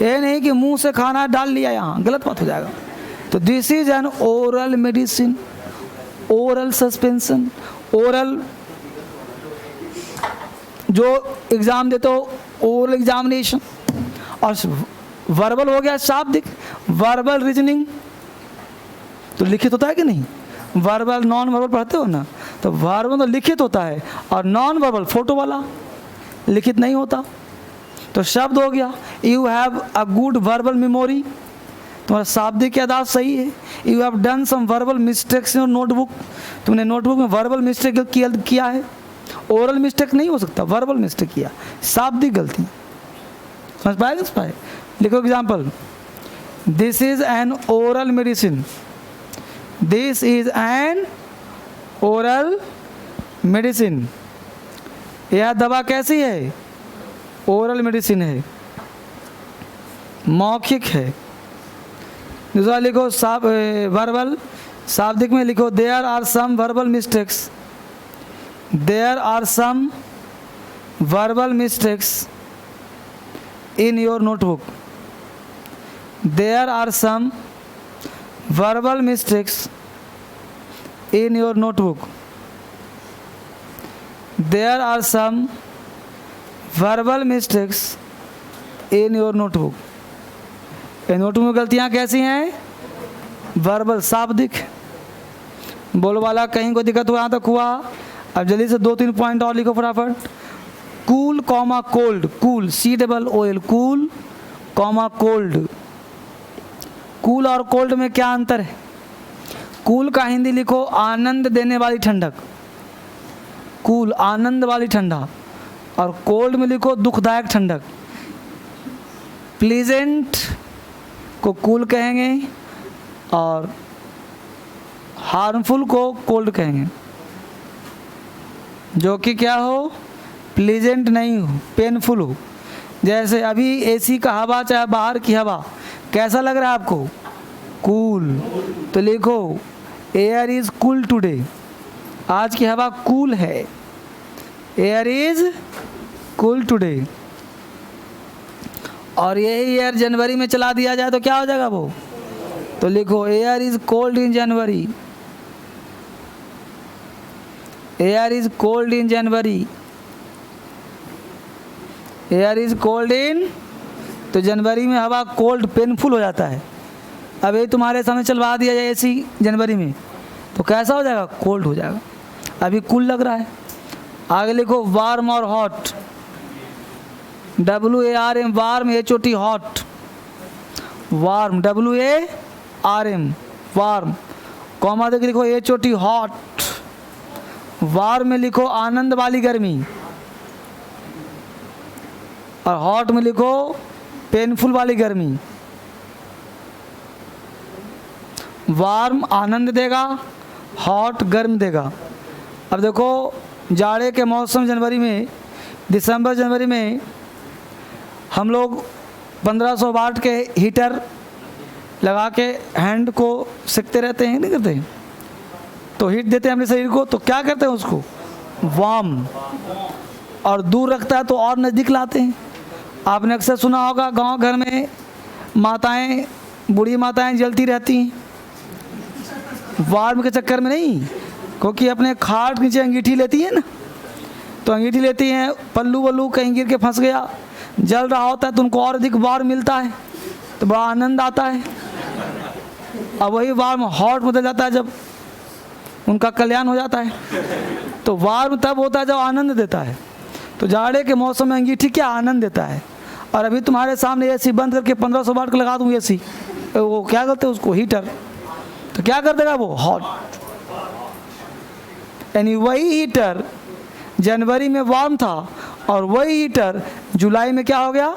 Speaker 1: ये नहीं कि मुंह से खाना डाल लिया, यहाँ गलत बात हो जाएगा। तो this is an oral medicine, oral suspension, oral जो एग्जाम देते हो ओरल एग्जामिनेशन। और वर्बल हो गया शाब्दिक, वर्बल रीजनिंग तो लिखित होता है कि नहीं? वर्बल नॉन वर्बल पढ़ते हो ना, तो वर्बल तो लिखित होता है और नॉन वर्बल फोटो वाला लिखित नहीं होता। तो शब्द हो गया, you have a good verbal memory, तुम्हारा शाब्दिक याददाश्त सही है। You have done some verbal mistakes in your notebook, तुमने नोटबुक में वर्बल मिस्टेक किया है। ओरल मिस्टेक नहीं हो सकता, वर्बल मिस्टेक किया, शाब्दिक गलती। समझ पाए? लिखो example, this is an oral medicine, this is an oral medicine. यह दवा कैसी है? ओरल मेडिसिन है, मौखिक है। दूसरा लिखो वर्बल, शाब्दिक में लिखो there are some verbal mistakes, there are some verbal mistakes in your notebook, there are some verbal mistakes in your notebook, there are some verbal mistakes in your notebook। ये notebook में गलतियाँ कैसी हैं? Verbal, शाब्दिक। बोल वाला कहीं को दिक्कत हुआ, यहाँ तक हुआ। अब जल्दी से 2-3 पॉइंट और लिखो फटाफट। Cool comma cold, cool, COOL, cool comma cold. Cool और कोल्ड में क्या अंतर है? कूल का हिंदी लिखो आनंद देने वाली ठंडक, कूल आनंद वाली ठंडा, और कोल्ड में लिखो दुखदायक ठंडक। प्लीजेंट को कूल कहेंगे और हार्मफुल को कोल्ड कहेंगे, जो कि क्या हो? प्लीजेंट नहीं हो, पेनफुल हो। जैसे अभी AC का हवा, चाहे बाहर की हवा, कैसा लग रहा है आपको? कूल। तो लिखो एयर इज कूल टुडे, आज की हवा कूल है, एयर इज कूल टुडे। और यही एयर जनवरी में चला दिया जाए तो क्या हो जाएगा वो? तो लिखो air is cold in January, air is cold in January, air is cold in, तो जनवरी में हवा कोल्ड, पेनफुल हो जाता है। अब ये तुम्हारे सामने चलवा दिया जाए AC जनवरी में, तो कैसा हो जाएगा? कोल्ड हो जाएगा। अभी कूल लग रहा है, आगे लिखो वार्म और hot, WARM, warm, HOT, hot, warm, WARM, warm, comma देके लिखो HOT, हॉट। वार्म में लिखो आनंद वाली गर्मी, और हॉट में लिखो पेनफुल वाली गर्मी। वार्म आनंद देगा, हॉट गर्म देगा। अब देखो जाड़े के मौसम जनवरी में, दिसंबर जनवरी में हम लोग 1500 वाट के हीटर लगा के हैंड को सेकते रहते हैं, नहीं करते? तो हीट देते हैं अपने शरीर को, तो क्या करते हैं उसको? वार्म। और दूर रखता है तो और नज़दीक लाते हैं। आपने अक्सर सुना होगा गांव घर में माताएं, बूढ़ी माताएं जलती रहती हैं, वार्म के चक्कर में नहीं, क्योंकि अपने खाट के नीचे अंगीठी लेती है ना, तो अंगीठी लेती हैं, पल्लू वल्लू कहीं गिर के फंस गया, जल रहा होता है तो उनको और अधिक वार्म मिलता है, तो बड़ा आनंद आता है। अब वही वार्म हॉट बदल जाता है जब उनका कल्याण हो जाता है। तो वार्म तब होता है जब आनंद देता है। तो जाड़े के मौसम में अंगीठी क्या आनंद देता है। और अभी तुम्हारे सामने एसी बंद करके 1500 वाट का लगा दूँ एसी, वो क्या करते हैं उसको? हीटर। तो क्या कर देगा वो? हॉट। यानी वही हीटर जनवरी में वार्म था और वही हीटर जुलाई में क्या हो गया?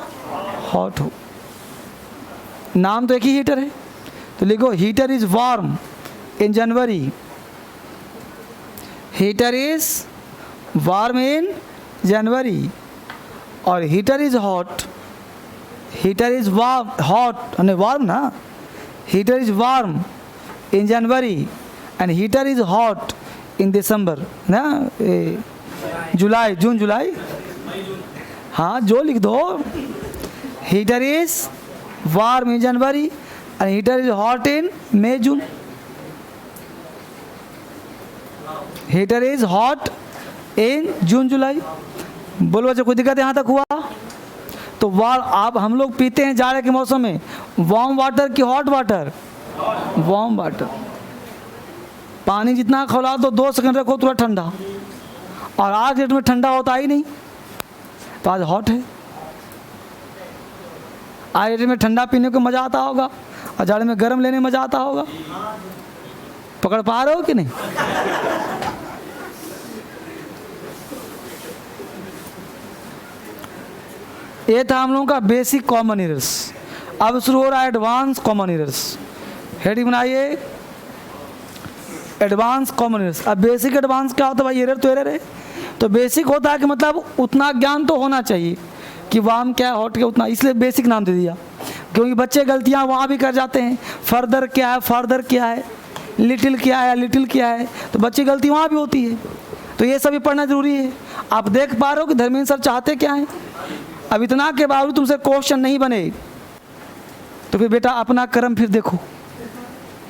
Speaker 1: हॉट हो। नाम तो एक ही हीटर है, तो लिखो heater is warm in January, heater is warm in January, और heater is hot, heater is warm, hot यानी वार्म ना, heater is warm in January and heater is hot in December ना, जुलाई, जून जुलाई, हाँ जो लिख दो। Heater is warm in January and heater is hot in May June. Heater is hot in June July. बोलो बच्चे कोई दिक्कत यहाँ तक हुआ? तो आप हम लोग पीते हैं जाड़े के मौसम में वार्म वाटर कि हॉट वाटर? Warm water. पानी जितना खौला दो 2 सेकंड रखो तुरंत ठंडा, और आज डेट में ठंडा होता ही नहीं, तो आज हॉट है। आज डेट में ठंडा पीने को मज़ा आता होगा और जाड़े में गर्म लेने में मज़ा आता होगा। पकड़ पा रहे हो कि नहीं? ये था हम लोगों का बेसिक कॉमन एरर्स। अब शुरू हो रहा है एडवांस कॉमन एरर्स। हेडिंग बनाइए एडवांस कॉमन एरर्स। अब बेसिक एडवांस क्या होता है भाई? एरर तो एरर है। तो बेसिक होता है कि मतलब उतना ज्ञान तो होना चाहिए कि वार्म क्या है, हॉट क्या, उतना, इसलिए बेसिक नाम दे दिया। क्योंकि बच्चे गलतियां वहाँ भी कर जाते हैं। फर्दर क्या है, फार्दर क्या है, लिटिल क्या है, लिटिल क्या है, तो बच्चे गलती वहाँ भी होती है। तो ये सभी पढ़ना जरूरी है। आप देख पा रहे हो कि धर्मेंद्र सर चाहते क्या हैं? अब इतना के बावजूद तुमसे क्वेश्चन नहीं बने तो फिर बेटा अपना कर्म फिर देखो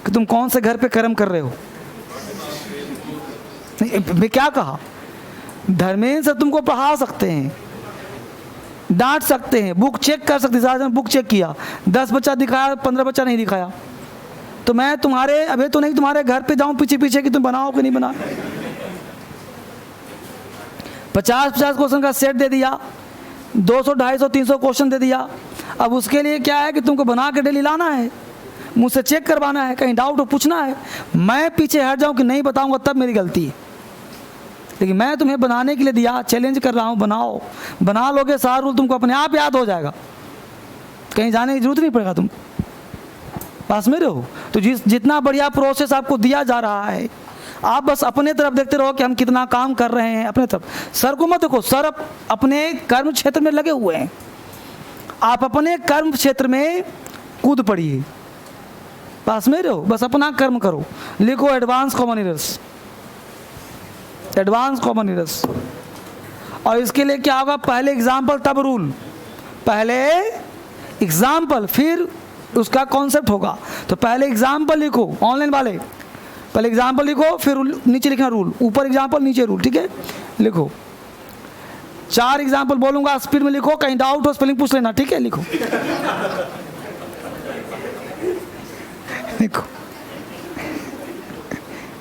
Speaker 1: कि तुम कौन से घर पे कर्म कर रहे हो। मैं क्या कहा? धर्मेंद्र सर तुमको पढ़ा सकते हैं, डांट सकते हैं, बुक चेक कर सकते हैं। आज बुक चेक किया, 10 बच्चा दिखाया, 15 बच्चा नहीं दिखाया, तो मैं तुम्हारे अभी तो नहीं तुम्हारे घर पे जाऊं पीछे पीछे कि तुम बनाओ कि नहीं बनाओ। 50-50 क्वेश्चन का सेट दे दिया, 200, 250, 300 क्वेश्चन दे दिया। अब उसके लिए क्या है कि तुमको बना के डेली लाना है, मुझसे चेक करवाना है, कहीं डाउट हो पूछना है। मैं पीछे हट जाऊं कि नहीं बताऊंगा तब मेरी गलती है। लेकिन मैं तुम्हें बनाने के लिए दिया, चैलेंज कर रहा हूं, बनाओ। बना लोगे सारा रूल तुमको अपने आप याद हो जाएगा, कहीं जाने की जरूरत नहीं पड़ेगा तुमको। पास में रहो तो जितना बढ़िया प्रोसेस आपको दिया जा रहा है, आप बस अपने तरफ देखते रहो कि हम कितना काम कर रहे हैं अपने तरफ। सर को मत देखो, सर अपने कर्म क्षेत्र में लगे हुए हैं। आप अपने कर्म क्षेत्र में कूद पड़िए, पास में रहो, बस अपना कर्म करो। लिखो advance common errors, advance common errors. और इसके लिए क्या होगा? पहले एग्जाम्पल तब रूल, पहले एग्जाम्पल फिर उसका कॉन्सेप्ट होगा। तो पहले एग्जाम्पल लिखो, ऑनलाइन वाले पहले एग्जाम्पल लिखो, फिर नीचे लिखना रूल, ऊपर एग्जाम्पल नीचे रूल, ठीक है? लिखो 4 एग्जाम्पल बोलूंगा, स्पीड में लिखो, कहीं डाउट हो स्पेलिंग पूछ लेना, ठीक है? लिखो लिखो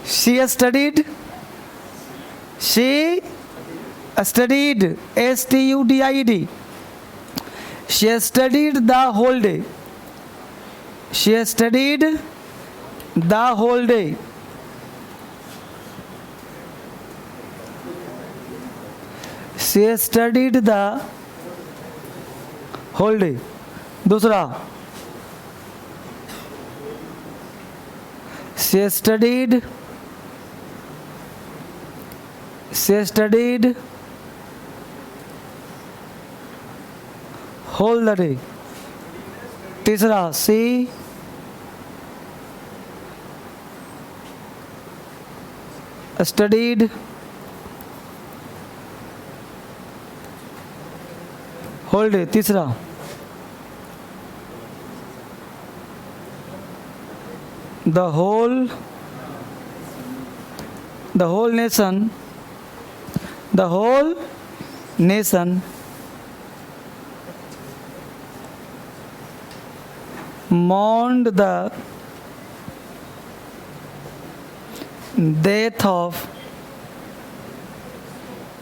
Speaker 1: she studied, she studied, studied. She studied the whole day. She studied the whole day. She studied the whole day. दूसरा, she studied whole the day. तीसरा, she studied whole day. तीसरा, the whole nation mourned the death of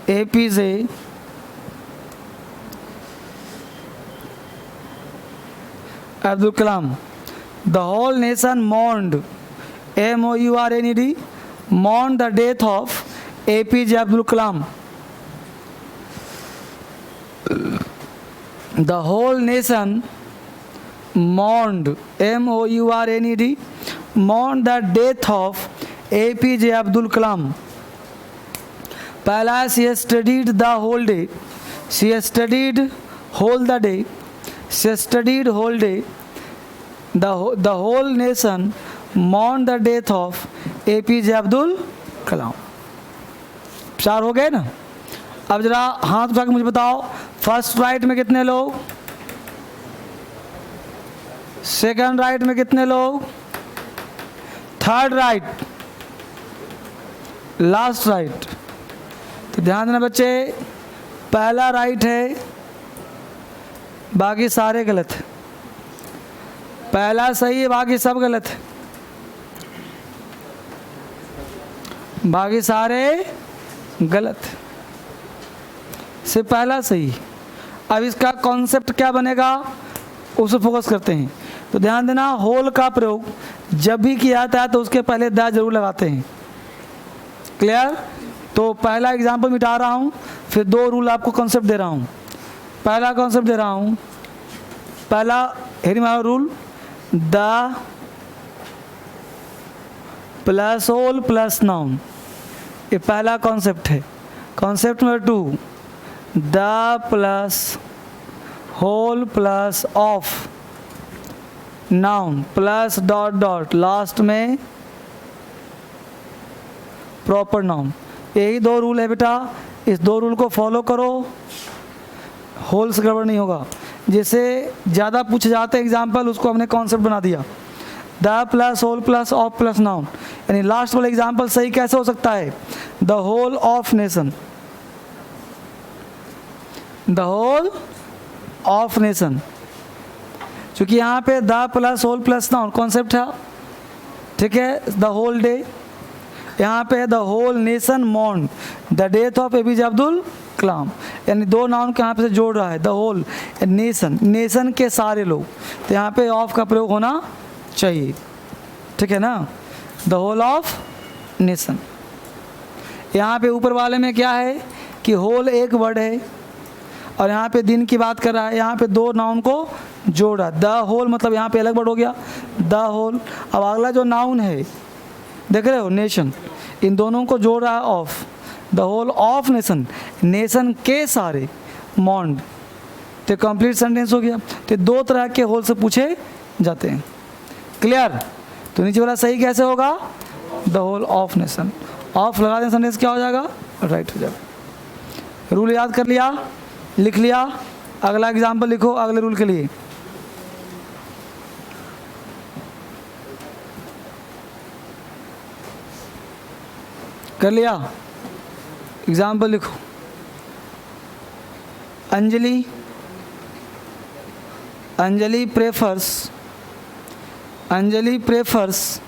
Speaker 1: APJ Abdul Kalam. The whole nation mourned, MOURNED, mourned the death of APJ Abdul Kalam. The whole nation mourned, MOURNED, mourned the death of APJ Abdul Kalam. पहला, she studied the whole day. She studied whole the day. She studied whole day. The whole nation mourned the death of APJ Abdul Kalam. 4 हो गए ना? अब जरा हाथ उठा के मुझे बताओ, फर्स्ट राइट में कितने लोग, सेकंड राइट में कितने लोग, थर्ड राइट, लास्ट राइट। तो ध्यान देना बच्चे, पहला राइट है, बाकी सारे गलत है। पहला सही है, बाकी सब गलत है, बाकी सारे गलत है, सिर्फ पहला सही। अब इसका कॉन्सेप्ट क्या बनेगा, उस पर फोकस करते हैं। तो ध्यान देना, होल का प्रयोग जब भी किया जाता है तो उसके पहले द जरूर लगाते हैं। क्लियर? तो पहला एग्जाम्पल मिटा रहा हूँ, फिर 2 रूल आपको कॉन्सेप्ट दे रहा हूँ। पहला कॉन्सेप्ट दे रहा हूँ, पहला हेडिंग वाला rule, the plus whole plus noun, ये पहला कॉन्सेप्ट है। Concept number 2, the plus whole plus of noun plus dot dot last में प्रॉपर नाउन। यही 2 रूल है बेटा, इस 2 रूल को फॉलो करो, होल से गड़बड़ नहीं होगा। जैसे ज़्यादा पूछे जाते हैं एग्जाम्पल, उसको हमने कॉन्सेप्ट बना दिया, the plus whole plus of plus noun. यानी लास्ट वाला एग्जाम्पल सही कैसे हो सकता है, the whole of nation, the whole of nation, क्योंकि यहाँ पे the plus whole plus noun concept है, ठीक है। द होल डे, यहाँ पे the whole nation mourn the death of APJ Abdul Kalam, यानी 2 नाउन के यहाँ पे से जोड़ रहा है, द होल नेशन, नेशन के सारे लोग, तो यहाँ पे ऑफ का प्रयोग होना चाहिए, ठीक है ना, द होल ऑफ नेशन। यहाँ पे ऊपर वाले में क्या है कि होल एक वर्ड है और यहाँ पे दिन की बात कर रहा है, यहाँ पे 2 नाउन को जोड़ रहा है, द होल मतलब यहाँ पे अलग वर्ड हो गया, द होल। अब अगला जो नाउन है देख रहे हो, नेशन, इन दोनों को जोड़ रहा है of, the whole of nation, nation के सारे मॉन्ड, तो कंप्लीट सेंटेंस हो गया। तो 2 तरह के होल से पूछे जाते हैं। क्लियर? तो नीचे वाला सही कैसे होगा, the whole of nation, of लगा दें, सेंटेंस क्या हो जाएगा, राइट हो जाएगा। रूल याद कर लिया, लिख लिया, अगला एग्जाम्पल लिखो अगले रूल के लिए। कर लिया? एग्जाम्पल लिखो, Anjali, Anjali prefers, Anjali prefers,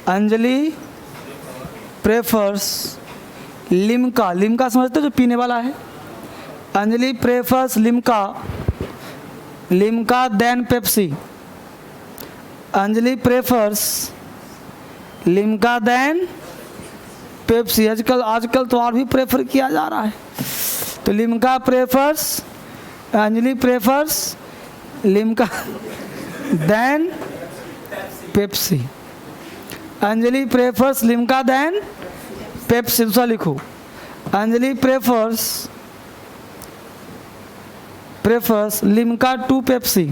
Speaker 1: Anjali prefers Limca, Limca समझते हो जो पीने वाला है। Anjali prefers Limca, Limca than Pepsi. Anjali prefers Limca than Pepsi. आजकल तो और भी प्रेफर किया जा रहा है। तो Limca prefers, Anjali prefers Limca than Pepsi. Anjali prefers Limca than Pepsi. दूसरा लिखो, Anjali prefers Limca to Pepsi.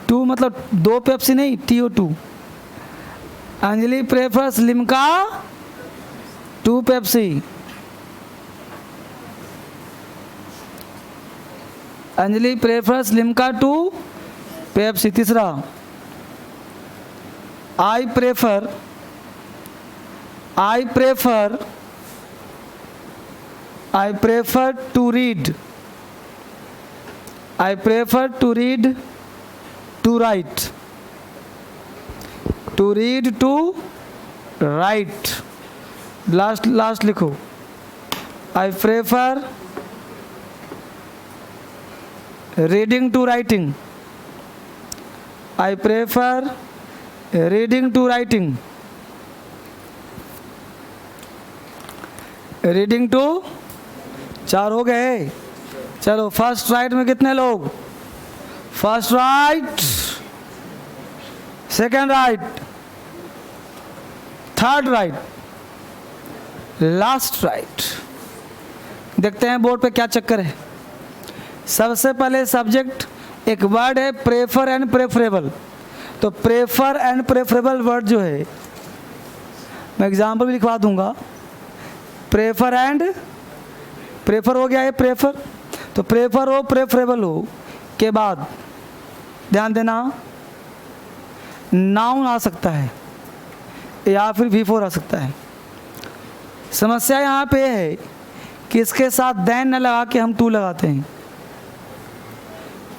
Speaker 1: To मतलब 2 पेप्सी नहीं, TO2। Anjali prefers Limca to Pepsi. Anjali prefers Limca to Pepsi. तीसरा, I prefer to read, I prefer to read to write, to read to write. Last लिखो, I prefer reading to writing, I prefer reading to writing, reading to. 4 हो गए। चलो first right में कितने लोग? First right, second right, third right, last right. देखते हैं board पे क्या चक्कर है। सबसे पहले सब्जेक्ट एक वर्ड है प्रेफर एंड प्रेफरेबल। तो प्रेफर एंड प्रेफरेबल वर्ड जो है, मैं एग्जाम्पल भी लिखवा दूंगा। प्रेफर एंड प्रेफर हो गया है, प्रेफर। तो प्रेफर हो प्रेफरेबल हो के बाद ध्यान देना, नाउन आ सकता है या फिर V4 आ सकता है। समस्या यहाँ पे है कि इसके साथ देन न लगा के हम टू लगाते हैं।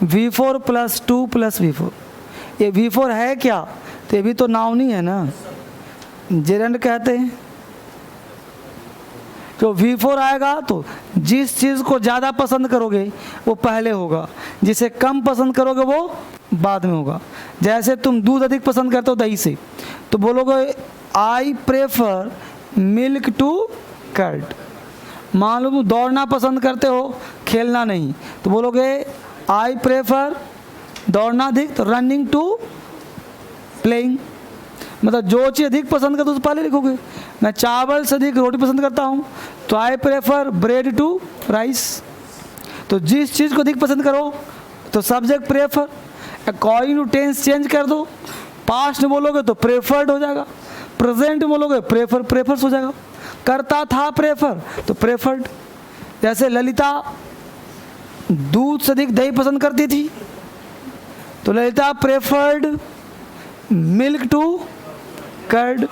Speaker 1: V4 + 2 + V4। ये V4 है क्या? तो ये भी तो नाउन ही है ना, जेरेंड कहते हैं। तो V4 आएगा तो जिस चीज़ को ज़्यादा पसंद करोगे वो पहले होगा, जिसे कम पसंद करोगे वो बाद में होगा। जैसे तुम दूध अधिक पसंद करते हो दही से, तो बोलोगे I prefer milk to curd. मान लो तुम दौड़ना पसंद करते हो, खेलना नहीं, तो बोलोगे आई प्रेफर दौड़ना अधिक तो रनिंग टू प्लेइंग। मतलब जो चीज़ अधिक पसंद करते हो तो पहले लिखोगे। मैं चावल से अधिक रोटी पसंद करता हूँ तो I prefer bread to rice. तो जिस चीज़ को अधिक पसंद करो तो subject prefer. According to tense change कर दो। पास्ट में बोलोगे तो प्रेफर्ड हो जाएगा, प्रेजेंट में बोलोगे प्रेफर्स हो जाएगा। करता था प्रेफर तो प्रेफर्ड। जैसे ललिता दूध से अधिक दही पसंद करती थी तो Lalita preferred milk to curd.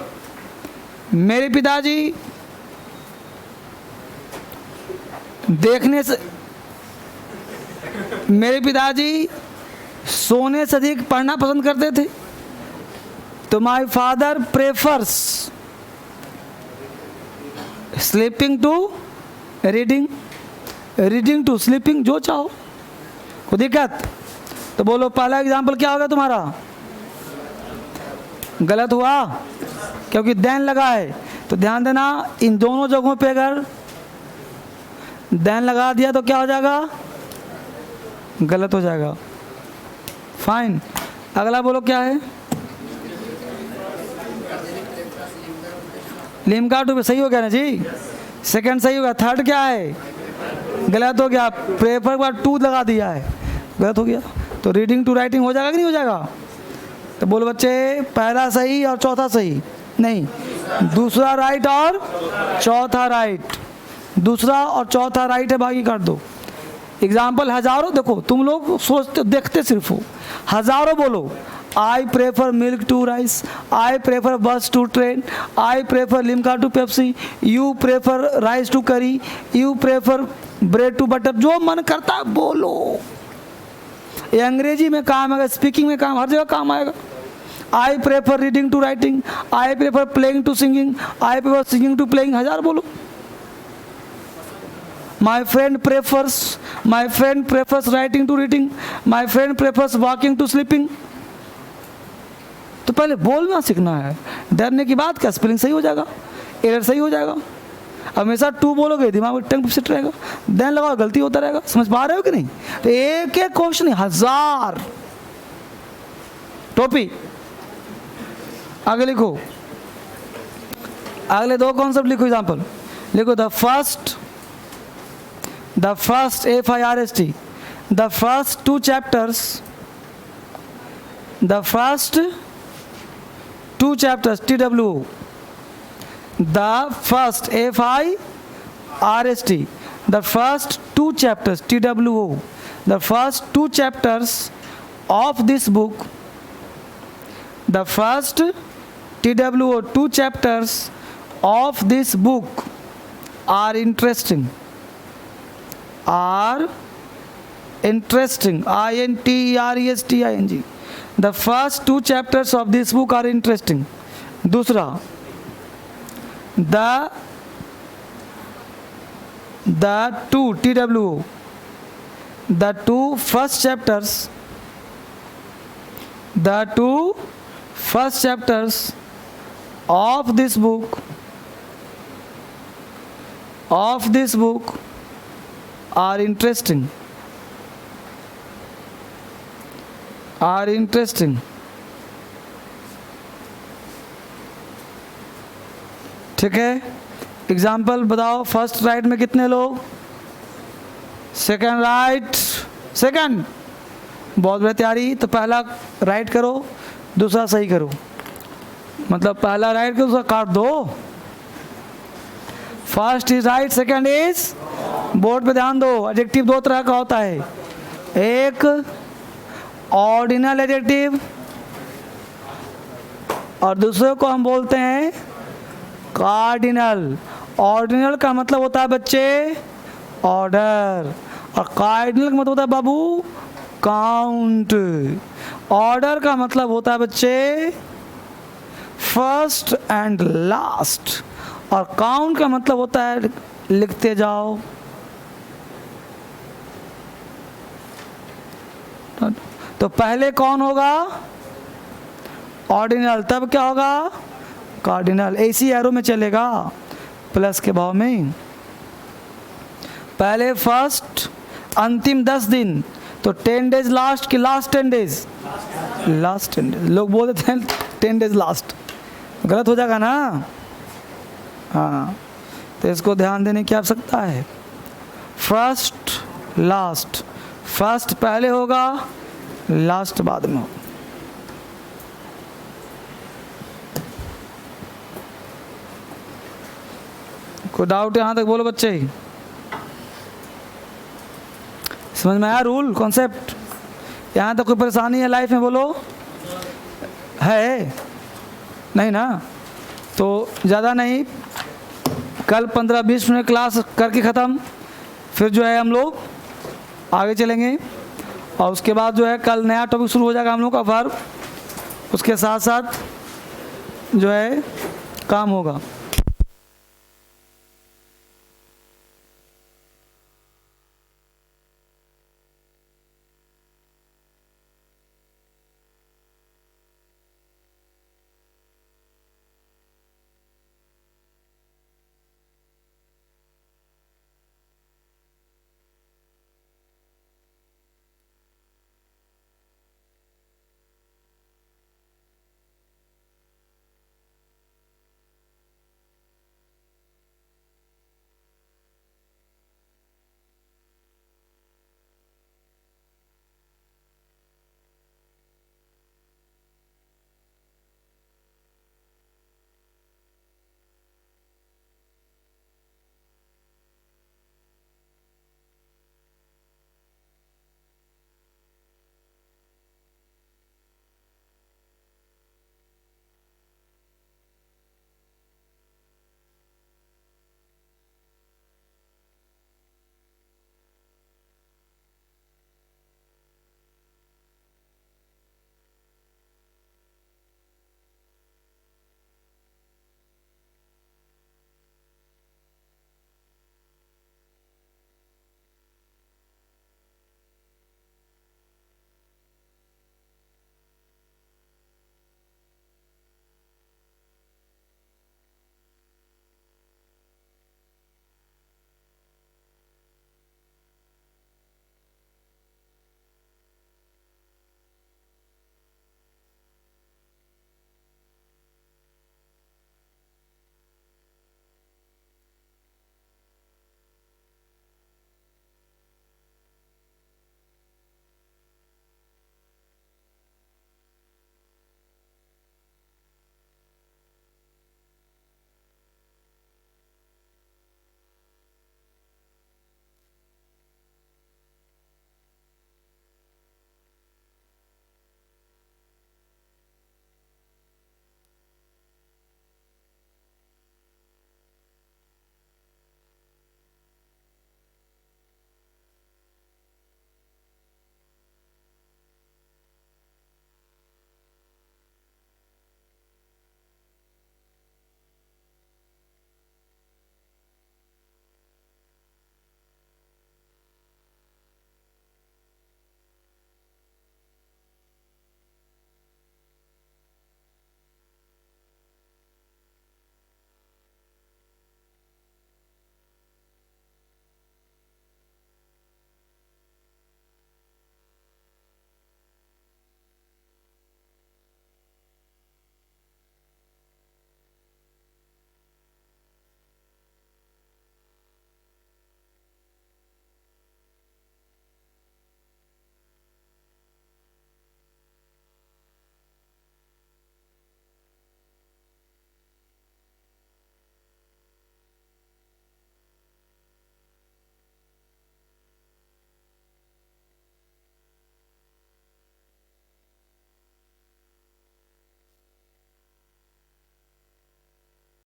Speaker 1: मेरे पिताजी सोने से अधिक पढ़ना पसंद करते थे तो my father prefers sleeping to reading, reading to sleeping, जो चाहो। कोई दिक्कत? तो बोलो पहला एग्जाम्पल क्या होगा तुम्हारा? गलत हुआ क्योंकि देन लगा है। तो ध्यान देना, इन दोनों जगहों पे अगर देन लगा दिया तो क्या हो जाएगा? गलत हो जाएगा। फाइन। अगला बोलो क्या है? लिम्का टू पे सही हो गया ना जी, सेकंड सही हो गया। थर्ड क्या है? गलत हो गया। प्रेफर के बाद टू लगा दिया है, गलत हो गया। तो रीडिंग टू राइटिंग हो जाएगा कि नहीं हो जाएगा? तो बोलो बच्चे, पहला सही और चौथा सही नहीं, दूसरा राइट और चौथा राइट। दूसरा और चौथा राइट है, बाकी काट दो। एग्जाम्पल हजारों देखो, तुम लोग सोचते देखते सिर्फ हो। हजारों बोलो। I prefer milk to rice, I prefer bus to train, I prefer Limca to Pepsi, you prefer rice to curry, you prefer bread to butter. जो मन करता है बोलो। ये अंग्रेजी में काम आएगा, स्पीकिंग में काम, हर जगह काम आएगा। I prefer reading to writing, I prefer playing to singing, I prefer singing to playing. हजार बोलो। My friend prefers writing to reading, my friend prefers walking to sleeping. तो पहले बोलना सीखना है, डरने की बात क्या, स्पेलिंग सही हो जाएगा, एरर सही हो जाएगा। हमेशा टू बोलोगे दिमाग में टंग फिट रहेगा, देन लगाओ गलती होता रहेगा। समझ पा रहे हो कि नहीं? तो एक एक क्वेश्चन 1000 टोपी। आगे लिखो, अगले दो कॉन्सेप्ट लिखो। एग्जाम्पल लिखो, the first FIRST, the first 2 chapters, the first 2 chapters TWO, the first FIRST, the first 2 chapters TWO, the first 2 chapters of this book, the first TWO 2 chapters of this book are interesting, INTERESTING, the first 2 chapters of this book are interesting. दूसरा, the 2 TWO, the 2 first chapters, the 2 first chapters of this book are interesting, ठीक है। Example बताओ, first right में कितने लोग, second right, second, बहुत बढ़िया तैयारी। तो पहला राइट करो, दूसरा सही करो, मतलब पहला राइट करो, दूसरा काट दो। First is right, second is, board पे ध्यान दो। एडजेक्टिव 2 तरह का होता है, एक ऑर्डिनल एडजेक्टिव और दूसरे को हम बोलते हैं कार्डिनल। ऑर्डिनल का मतलब होता है बच्चे ऑर्डर, और कार्डिनल का मतलब होता है बाबू काउंट। ऑर्डर का मतलब होता है बच्चे फर्स्ट एंड लास्ट, और काउंट का मतलब होता है लिखते जाओ। तो पहले कौन होगा, ऑर्डिनल, तब क्या होगा कार्डिनल। ऐसी एरो में चलेगा, प्लस के भाव में। पहले फर्स्ट, अंतिम 10 दिन, तो 10 डेज लास्ट की लास्ट 10 डेज, लास्ट 10 डेज। लोग बोल देते हैं 10 डेज लास्ट, गलत हो जाएगा ना। हाँ, तो इसको ध्यान देने की आवश्यकता है। फर्स्ट लास्ट, फर्स्ट पहले होगा, लास्ट बाद में होगा। कोई डाउट यहाँ तक बोलो बच्चे, समझ में आया रूल कॉन्सेप्ट? यहाँ तक कोई परेशानी है लाइफ में बोलो, है नहीं ना? तो ज़्यादा नहीं, कल 15-20 मिनट क्लास करके ख़त्म, फिर जो है हम लोग आगे चलेंगे। और उसके बाद जो है कल नया टॉपिक शुरू हो जाएगा हम लोग का, वर्ब, उसके साथ साथ जो है काम होगा।